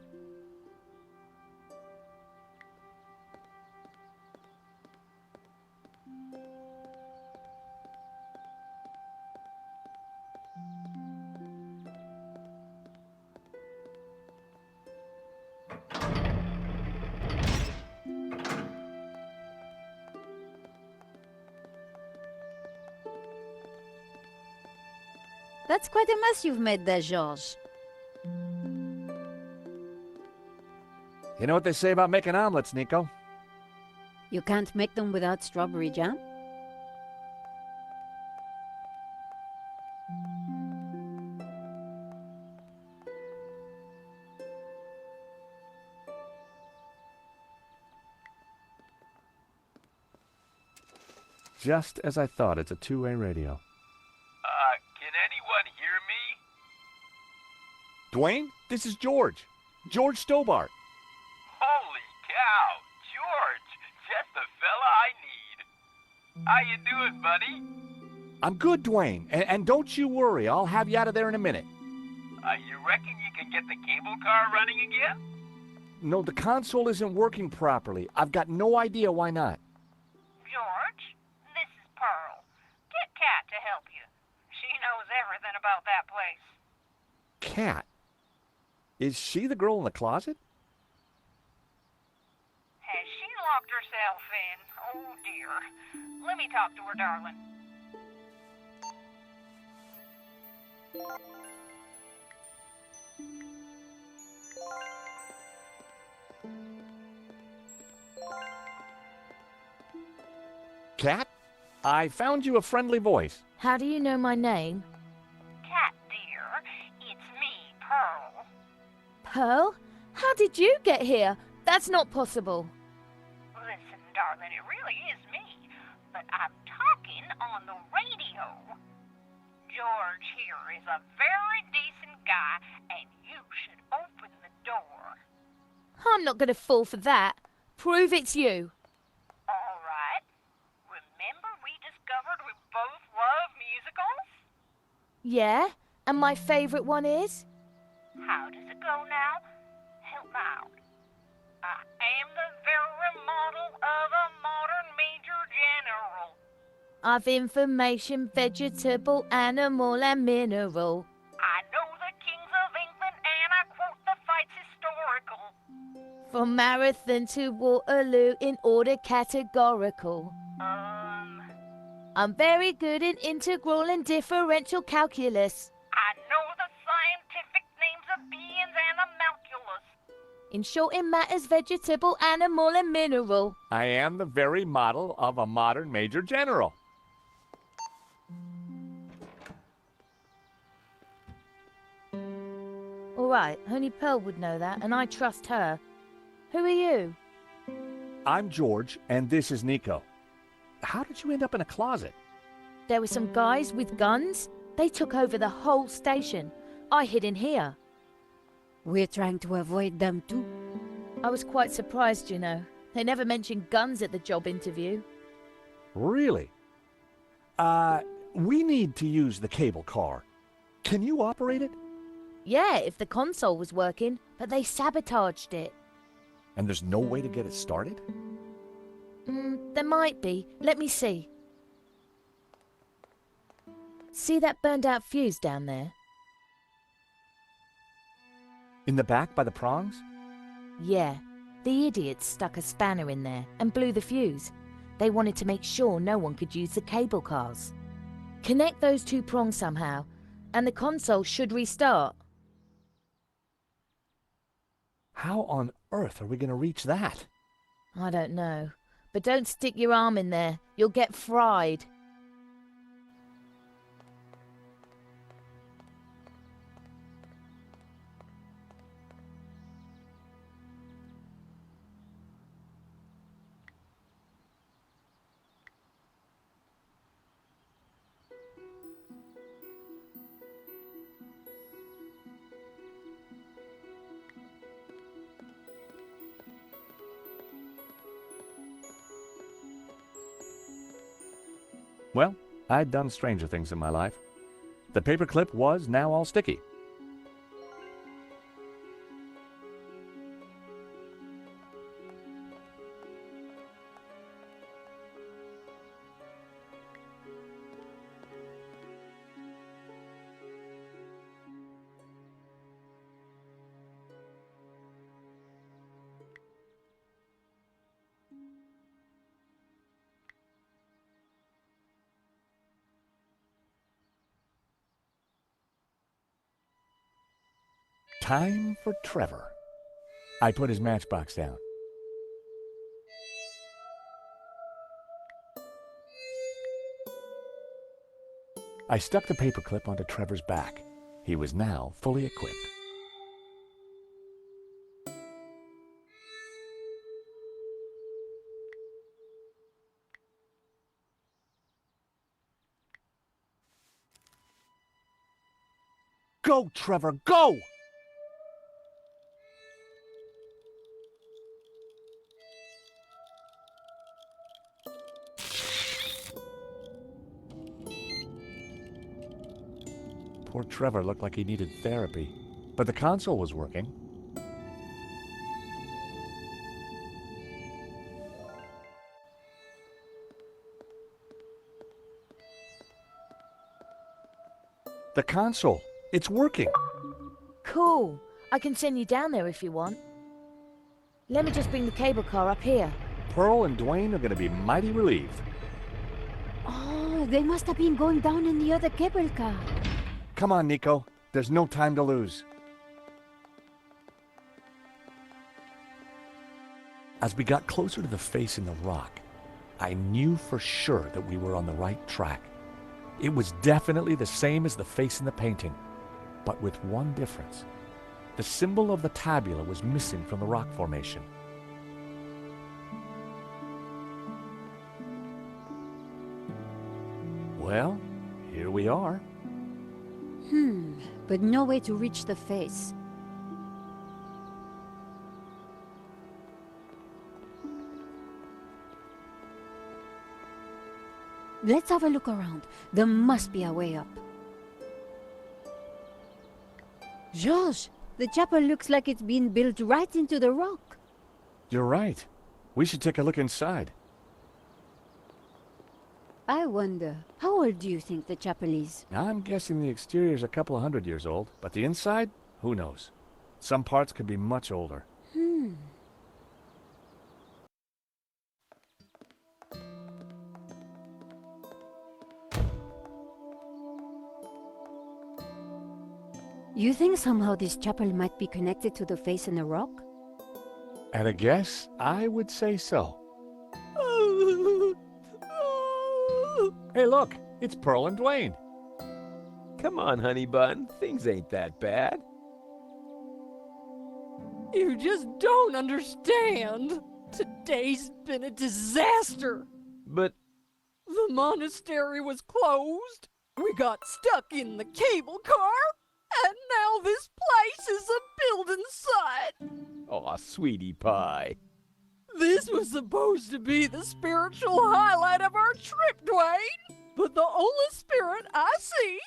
That's quite a mess you've made there, George. You know what they say about making omelets, Nico? You can't make them without strawberry jam? Just as I thought, it's a two-way radio. Can anyone hear me? Dwayne, this is George. George Stobart. Holy cow, George, just the fella I need. How you doing, buddy? I'm good, Dwayne, and don't you worry, I'll have you out of there in a minute. You reckon you can get the cable car running again? No, the console isn't working properly. I've got no idea why not. George, this is Pearl. Get Kat to help you. She knows everything about that place. Kat? Is she the girl in the closet? Has she locked herself in? Oh, dear. Let me talk to her, darling. Kat? I found you a friendly voice. How do you know my name? Kat, dear, it's me, Pearl. Pearl? How did you get here? That's not possible. Listen, darling, it really is me, but I'm talking on the radio. George here is a very decent guy, and you should open the door. I'm not going to fall for that. Prove it's you. All right. Remember we discovered we both love musicals? Yeah? And my favourite one is? How does it go now? Help me out. I am the very model of a modern major general. Of information, vegetable, animal, and mineral. I know the kings of England and I quote the fights historical. From Marathon to Waterloo in order categorical. I'm very good in integral and differential calculus. I know the scientific names of beings and amalculus. In short, it matters vegetable, animal, and mineral. I am the very model of a modern major general. All right, only Pearl would know that, and I trust her. Who are you? I'm George, and this is Nico. How did you end up in a closet? There were some guys with guns. They took over the whole station. I hid in here. We're trying to avoid them too. I was quite surprised, you know. They never mentioned guns at the job interview. Really? We need to use the cable car. Can you operate it? Yeah, if the console was working, but they sabotaged it. And there's no way to get it started? There might be. Let me see. See that burned out fuse down there? In the back by the prongs? Yeah. The idiots stuck a spanner in there and blew the fuse. They wanted to make sure no one could use the cable cars. Connect those two prongs somehow, and the console should restart. How on earth are we going to reach that? I don't know. But don't stick your arm in there. You'll get fried. Well, I'd done stranger things in my life. The paperclip was now all sticky. Time for Trevor. I put his matchbox down. I stuck the paperclip onto Trevor's back. He was now fully equipped. Go, Trevor, go! Poor Trevor looked like he needed therapy, but the console was working. The console, it's working. Cool. I can send you down there if you want. Let me just bring the cable car up here. Pearl and Dwayne are going to be mighty relieved. Oh, they must have been going down in the other cable car. Come on, Nico. There's no time to lose. As we got closer to the face in the rock, I knew for sure that we were on the right track. It was definitely the same as the face in the painting, but with one difference. The symbol of the tabula was missing from the rock formation. Well, here we are. But no way to reach the face. Let's have a look around. There must be a way up. George, the chapel looks like it's been built right into the rock. You're right. We should take a look inside. I wonder, how old do you think the chapel is? I'm guessing the exterior's a couple of 100 years old, but the inside? Who knows? Some parts could be much older. You think somehow this chapel might be connected to the face in the rock? At a guess, I would say so. Hey, look! It's Pearl and Dwayne. Come on, honey bun. Things ain't that bad. You just don't understand. Today's been a disaster. But the monastery was closed. We got stuck in the cable car. And now this place is a building site. Aw, sweetie pie. This was supposed to be the spiritual highlight of our trip, Dwayne. But the only spirit I see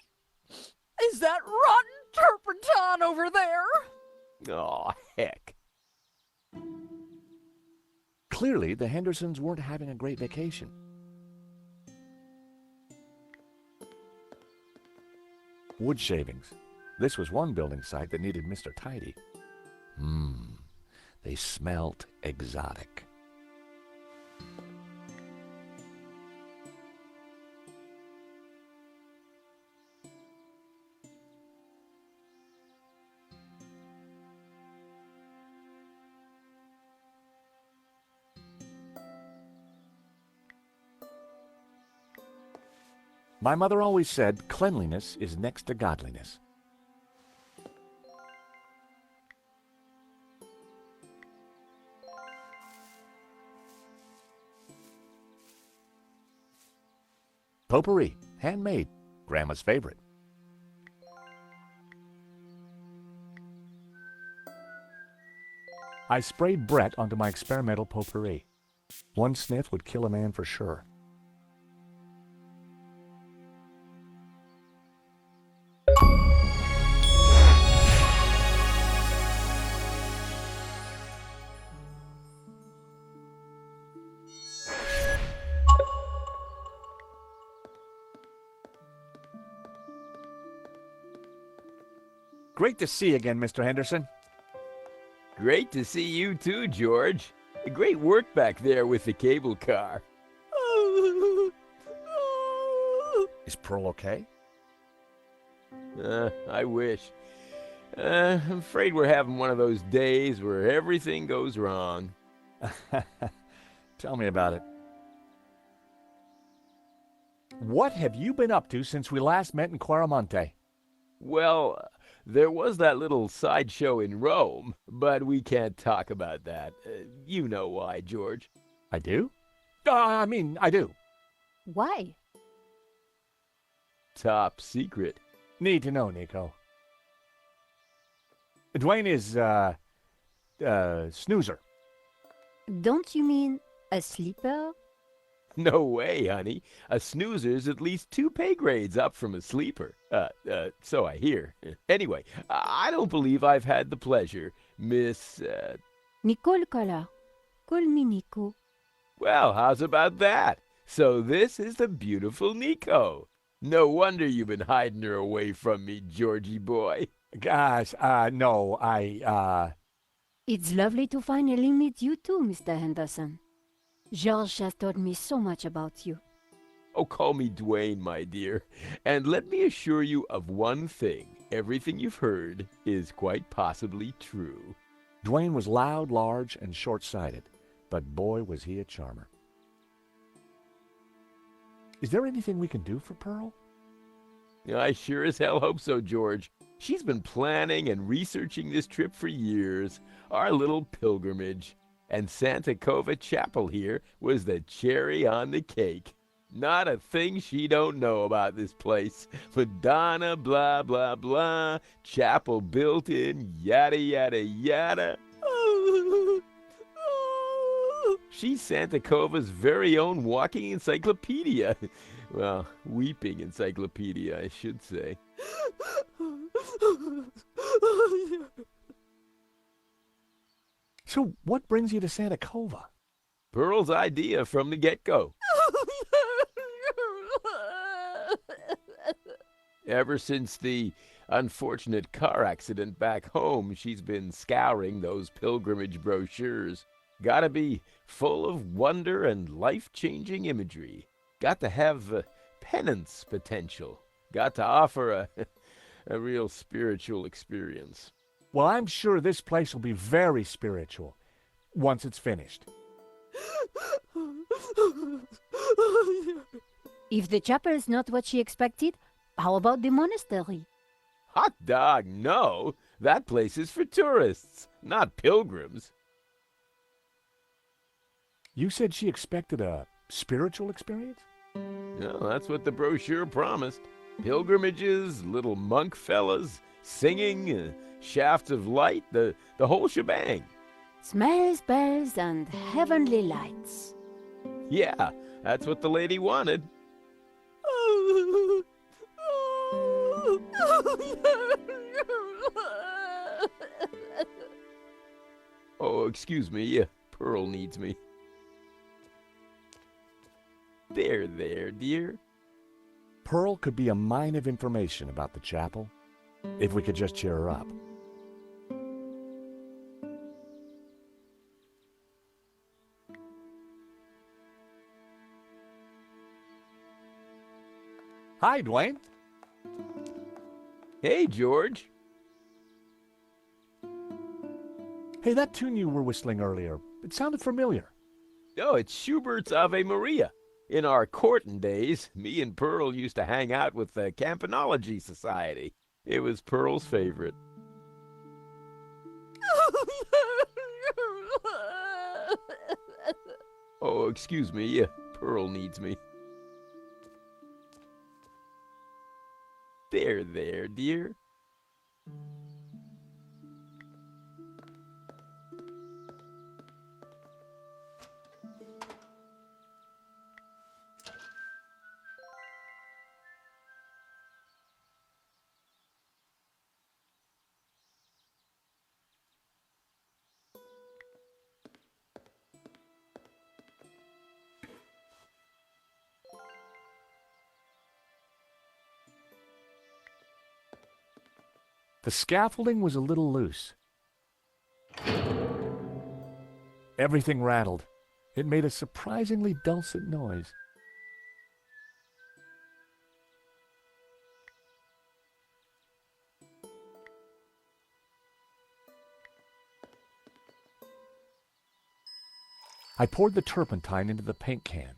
is that rotten turpentine over there. Aw, heck. Clearly, the Hendersons weren't having a great vacation. Wood shavings. This was one building site that needed Mr. Tidy. They smelt exotic. My mother always said cleanliness is next to godliness. Potpourri, handmade, Grandma's favorite. I sprayed Brett onto my experimental potpourri. One sniff would kill a man for sure. Great to see you again, Mr. Henderson. Great to see you too, George. Great work back there with the cable car. Is Pearl okay? I wish. I'm afraid we're having one of those days where everything goes wrong. Tell me about it. What have you been up to since we last met in Quaramonte? Well, there was that little sideshow in Rome, but we can't talk about that. You know why, George. I do? I do. Why? Top secret. Need to know, Nico. Dwayne is, snoozer. Don't you mean a sleeper? No way, honey. A snoozer's at least 2 pay grades up from a sleeper. So I hear. Anyway, I don't believe I've had the pleasure, Miss, Nicole Collar. Call me Nico. Well, how's about that? So this is the beautiful Nico. No wonder you've been hiding her away from me, Georgie boy. Gosh, no, It's lovely to finally meet you too, Mr. Henderson. George has told me so much about you. Oh, call me Dwayne, my dear. And let me assure you of one thing. Everything you've heard is quite possibly true. Dwayne was loud, large, and short-sighted, but boy, was he a charmer. Is there anything we can do for Pearl? I sure as hell hope so, George. She's been planning and researching this trip for years, our little pilgrimage. And Santa Cova Chapel here was the cherry on the cake. Not a thing she don't know about this place. Madonna, blah, blah, blah. Chapel built in, yada, yada, yada. She's Santa Cova's very own walking encyclopedia. Well, weeping encyclopedia, I should say. So what brings you to Santa Cova? Pearl's idea from the get-go. Ever since the unfortunate car accident back home, she's been scouring those pilgrimage brochures. Gotta be full of wonder and life-changing imagery. Got to have penance potential. Got to offer a real spiritual experience. Well, I'm sure this place will be very spiritual once it's finished. If the chapel is not what she expected, how about the monastery? Hot dog, no. That place is for tourists, not pilgrims. You said she expected a spiritual experience? No, that's what the brochure promised. Pilgrimages, little monk fellas, singing, shafts of light, the whole shebang. Smells, bells, and heavenly lights. Yeah, that's what the lady wanted. Oh, excuse me, Pearl needs me. There, dear. Pearl could be a mine of information about the chapel, if we could just cheer her up. Hi, Dwayne. Hey, George. Hey, that tune you were whistling earlier, it sounded familiar. Oh, it's Schubert's Ave Maria. In our courting days, me and Pearl used to hang out with the Campanology Society. It was Pearl's favorite. Oh, excuse me. Pearl needs me. There, dear. The scaffolding was a little loose. Everything rattled. It made a surprisingly dulcet noise. I poured the turpentine into the paint can.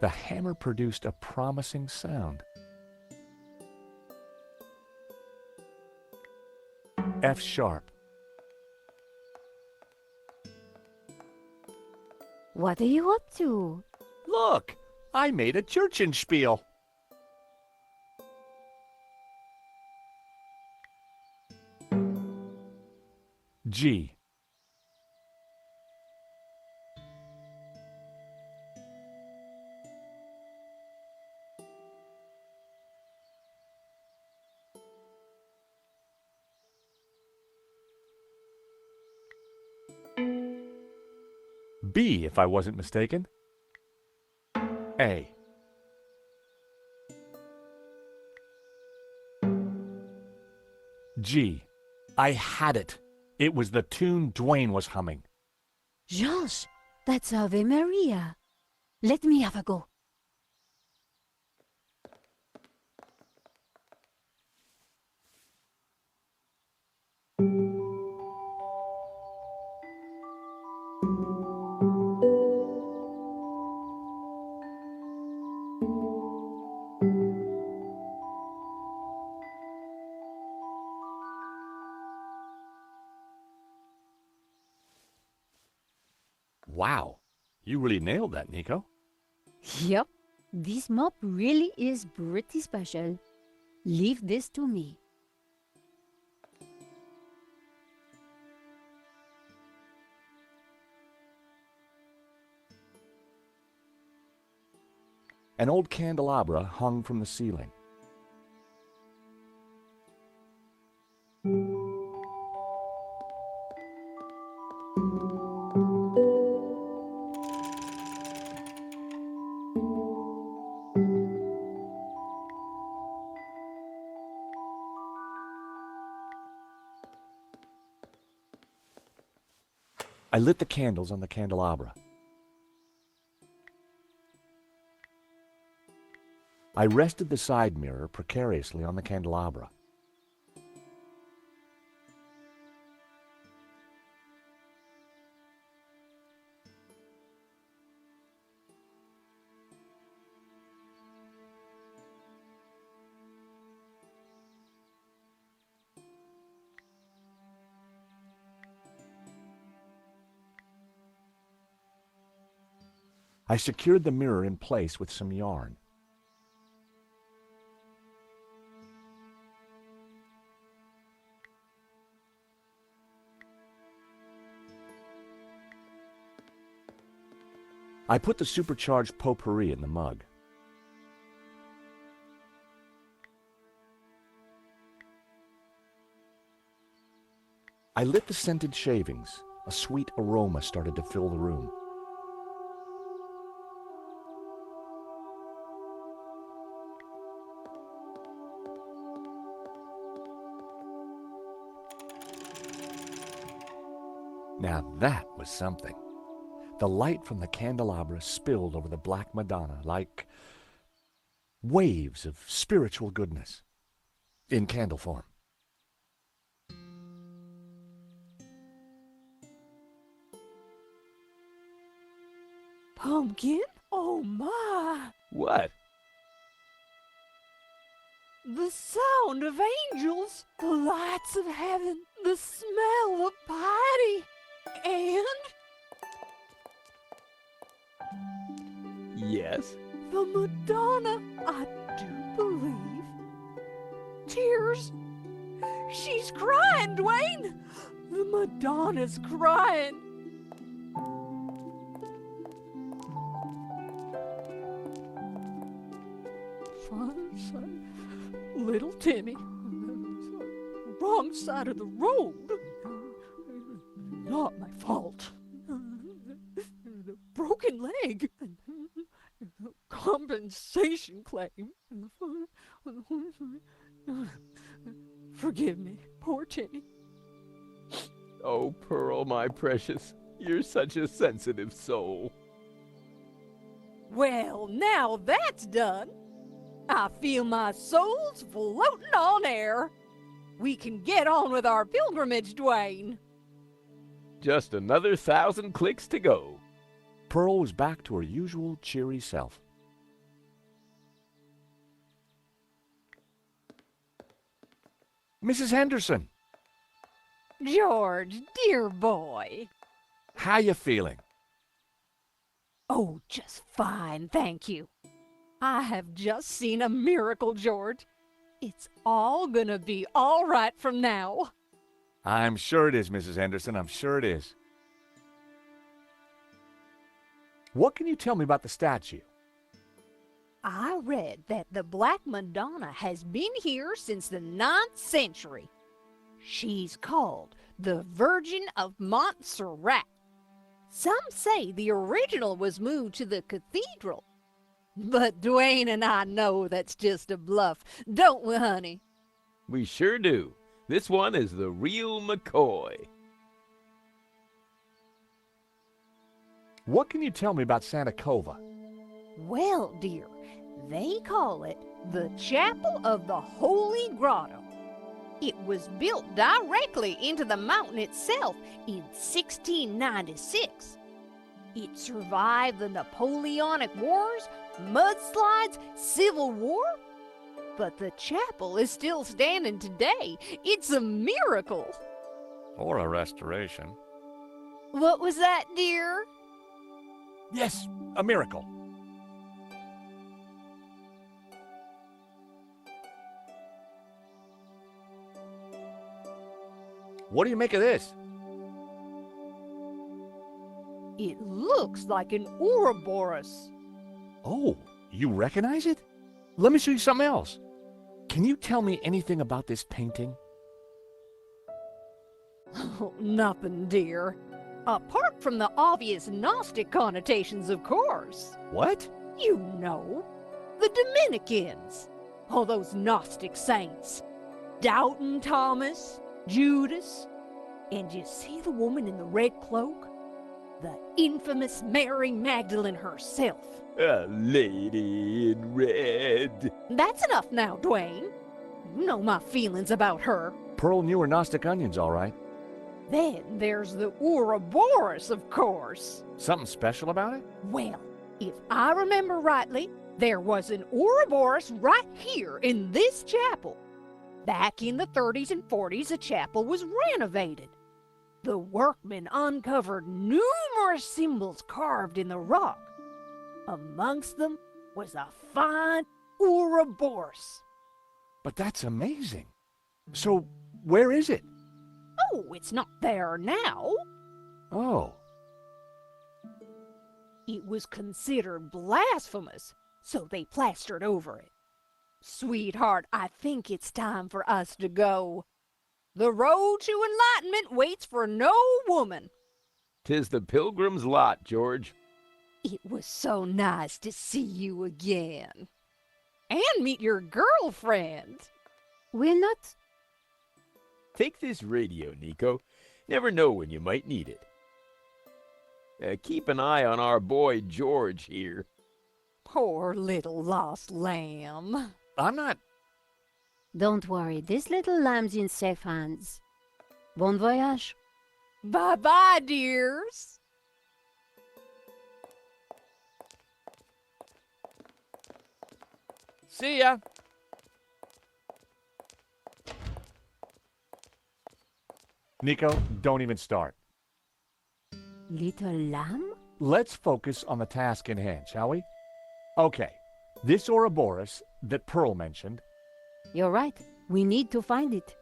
The hammer produced a promising sound. F sharp. What are you up to? Look, I made a Churchenspiel. G. B, if I wasn't mistaken. A. G. I had it. It was the tune Dwayne was humming. Georges, that's Ave Maria. Let me have a go. Wow, you really nailed that, Nico. Yep, this mop really is pretty special. Leave this to me. An old candelabra hung from the ceiling. I lit the candles on the candelabra. I rested the side mirror precariously on the candelabra. I secured the mirror in place with some yarn. I put the supercharged potpourri in the mug. I lit the scented shavings. A sweet aroma started to fill the room. Now that was something. The light from the candelabra spilled over the Black Madonna like waves of spiritual goodness in candle form. Pumpkin? Oh my! What? The sound of angels, the lights of heaven, the smell of piety, and Yes? the Madonna, I do believe. Tears. She's crying, Dwayne! The Madonna's crying. Little Timmy. Wrong side of the road. Not my fault. The broken leg. Compensation claim. Forgive me, poor Timmy. Oh, Pearl, my precious, you're such a sensitive soul. Well, now that's done. I feel my soul's floating on air. We can get on with our pilgrimage, Dwayne. Just another 1,000 clicks to go. Pearl was back to her usual cheery self. Mrs. Henderson, George, dear boy. how you feeling? Oh, just fine, thank you. I have just seen a miracle, George. It's all gonna be all right from now. I'm sure it is, Mrs. Henderson. I'm sure it is. What can you tell me about the statue? I read that the Black Madonna has been here since the 9th century. She's called the Virgin of Montserrat. Some say the original was moved to the cathedral. But Dwayne and I know that's just a bluff, don't we, honey? We sure do. This one is the real McCoy. What can you tell me about Santa Cova? Well, dear, they call it the Chapel of the Holy Grotto. It was built directly into the mountain itself in 1696. It survived the Napoleonic Wars, mudslides, Civil War. But the chapel is still standing today. It's a miracle. Or a restoration. What was that, dear? Yes, a miracle. What do you make of this? It looks like an Ouroboros. Oh, you recognize it? Let me show you something else. Can you tell me anything about this painting? Oh, nothing, dear. Apart from the obvious Gnostic connotations, of course. What? You know, the Dominicans. All those Gnostic saints. Doubting Thomas, Judas. And you see the woman in the red cloak? The infamous Mary Magdalene herself. A lady in red. That's enough now, Dwayne. You know my feelings about her. Pearl knew her Gnostic onions, all right. Then there's the Ouroboros, of course. Something special about it? Well, if I remember rightly, there was an Ouroboros right here in this chapel. Back in the 30s and 40s, the chapel was renovated. The workmen uncovered numerous symbols carved in the rock. Amongst them was a fine Ouroboros. But that's amazing. So, where is it? Oh, it's not there now. Oh. It was considered blasphemous, so they plastered over it. Sweetheart, I think it's time for us to go. The road to enlightenment waits for no woman. 'Tis the pilgrim's lot, George. It was so nice to see you again. And meet your girlfriend. We're not... Take this radio, Nico. Never know when you might need it. Keep an eye on our boy George here. Poor little lost lamb. I'm not... Don't worry, this little lamb's in safe hands. Bon voyage. Bye-bye, dears. See ya. Nico, don't even start. Little lamb? Let's focus on the task in hand, shall we? Okay, this Ouroboros that Pearl mentioned... You're right. We need to find it.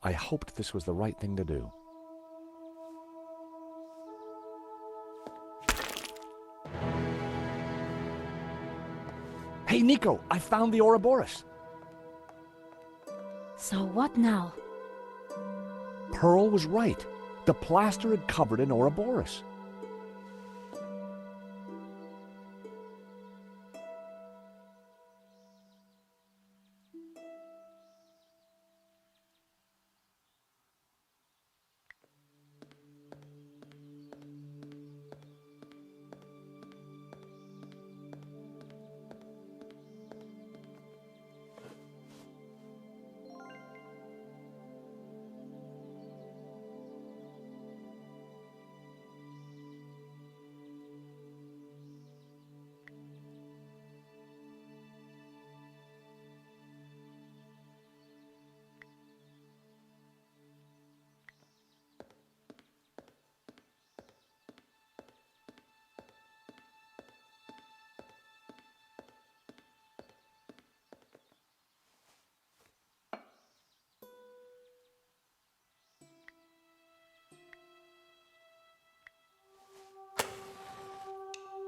I hoped this was the right thing to do. Hey, Nico, I found the Ouroboros. So what now? Pearl was right. The plaster had covered an Ouroboros.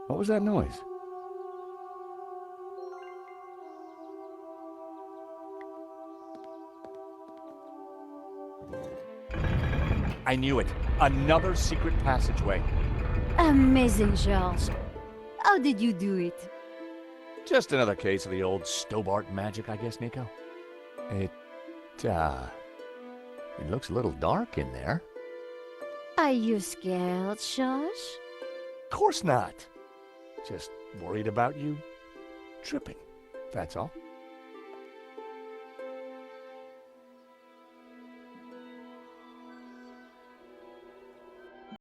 What was that noise? I knew it. Another secret passageway. Amazing, Charles. How did you do it? Just another case of the old Stobart magic, I guess, Nico. It looks a little dark in there. Are you scared, Charles? Of course not. Just worried about you tripping, that's all.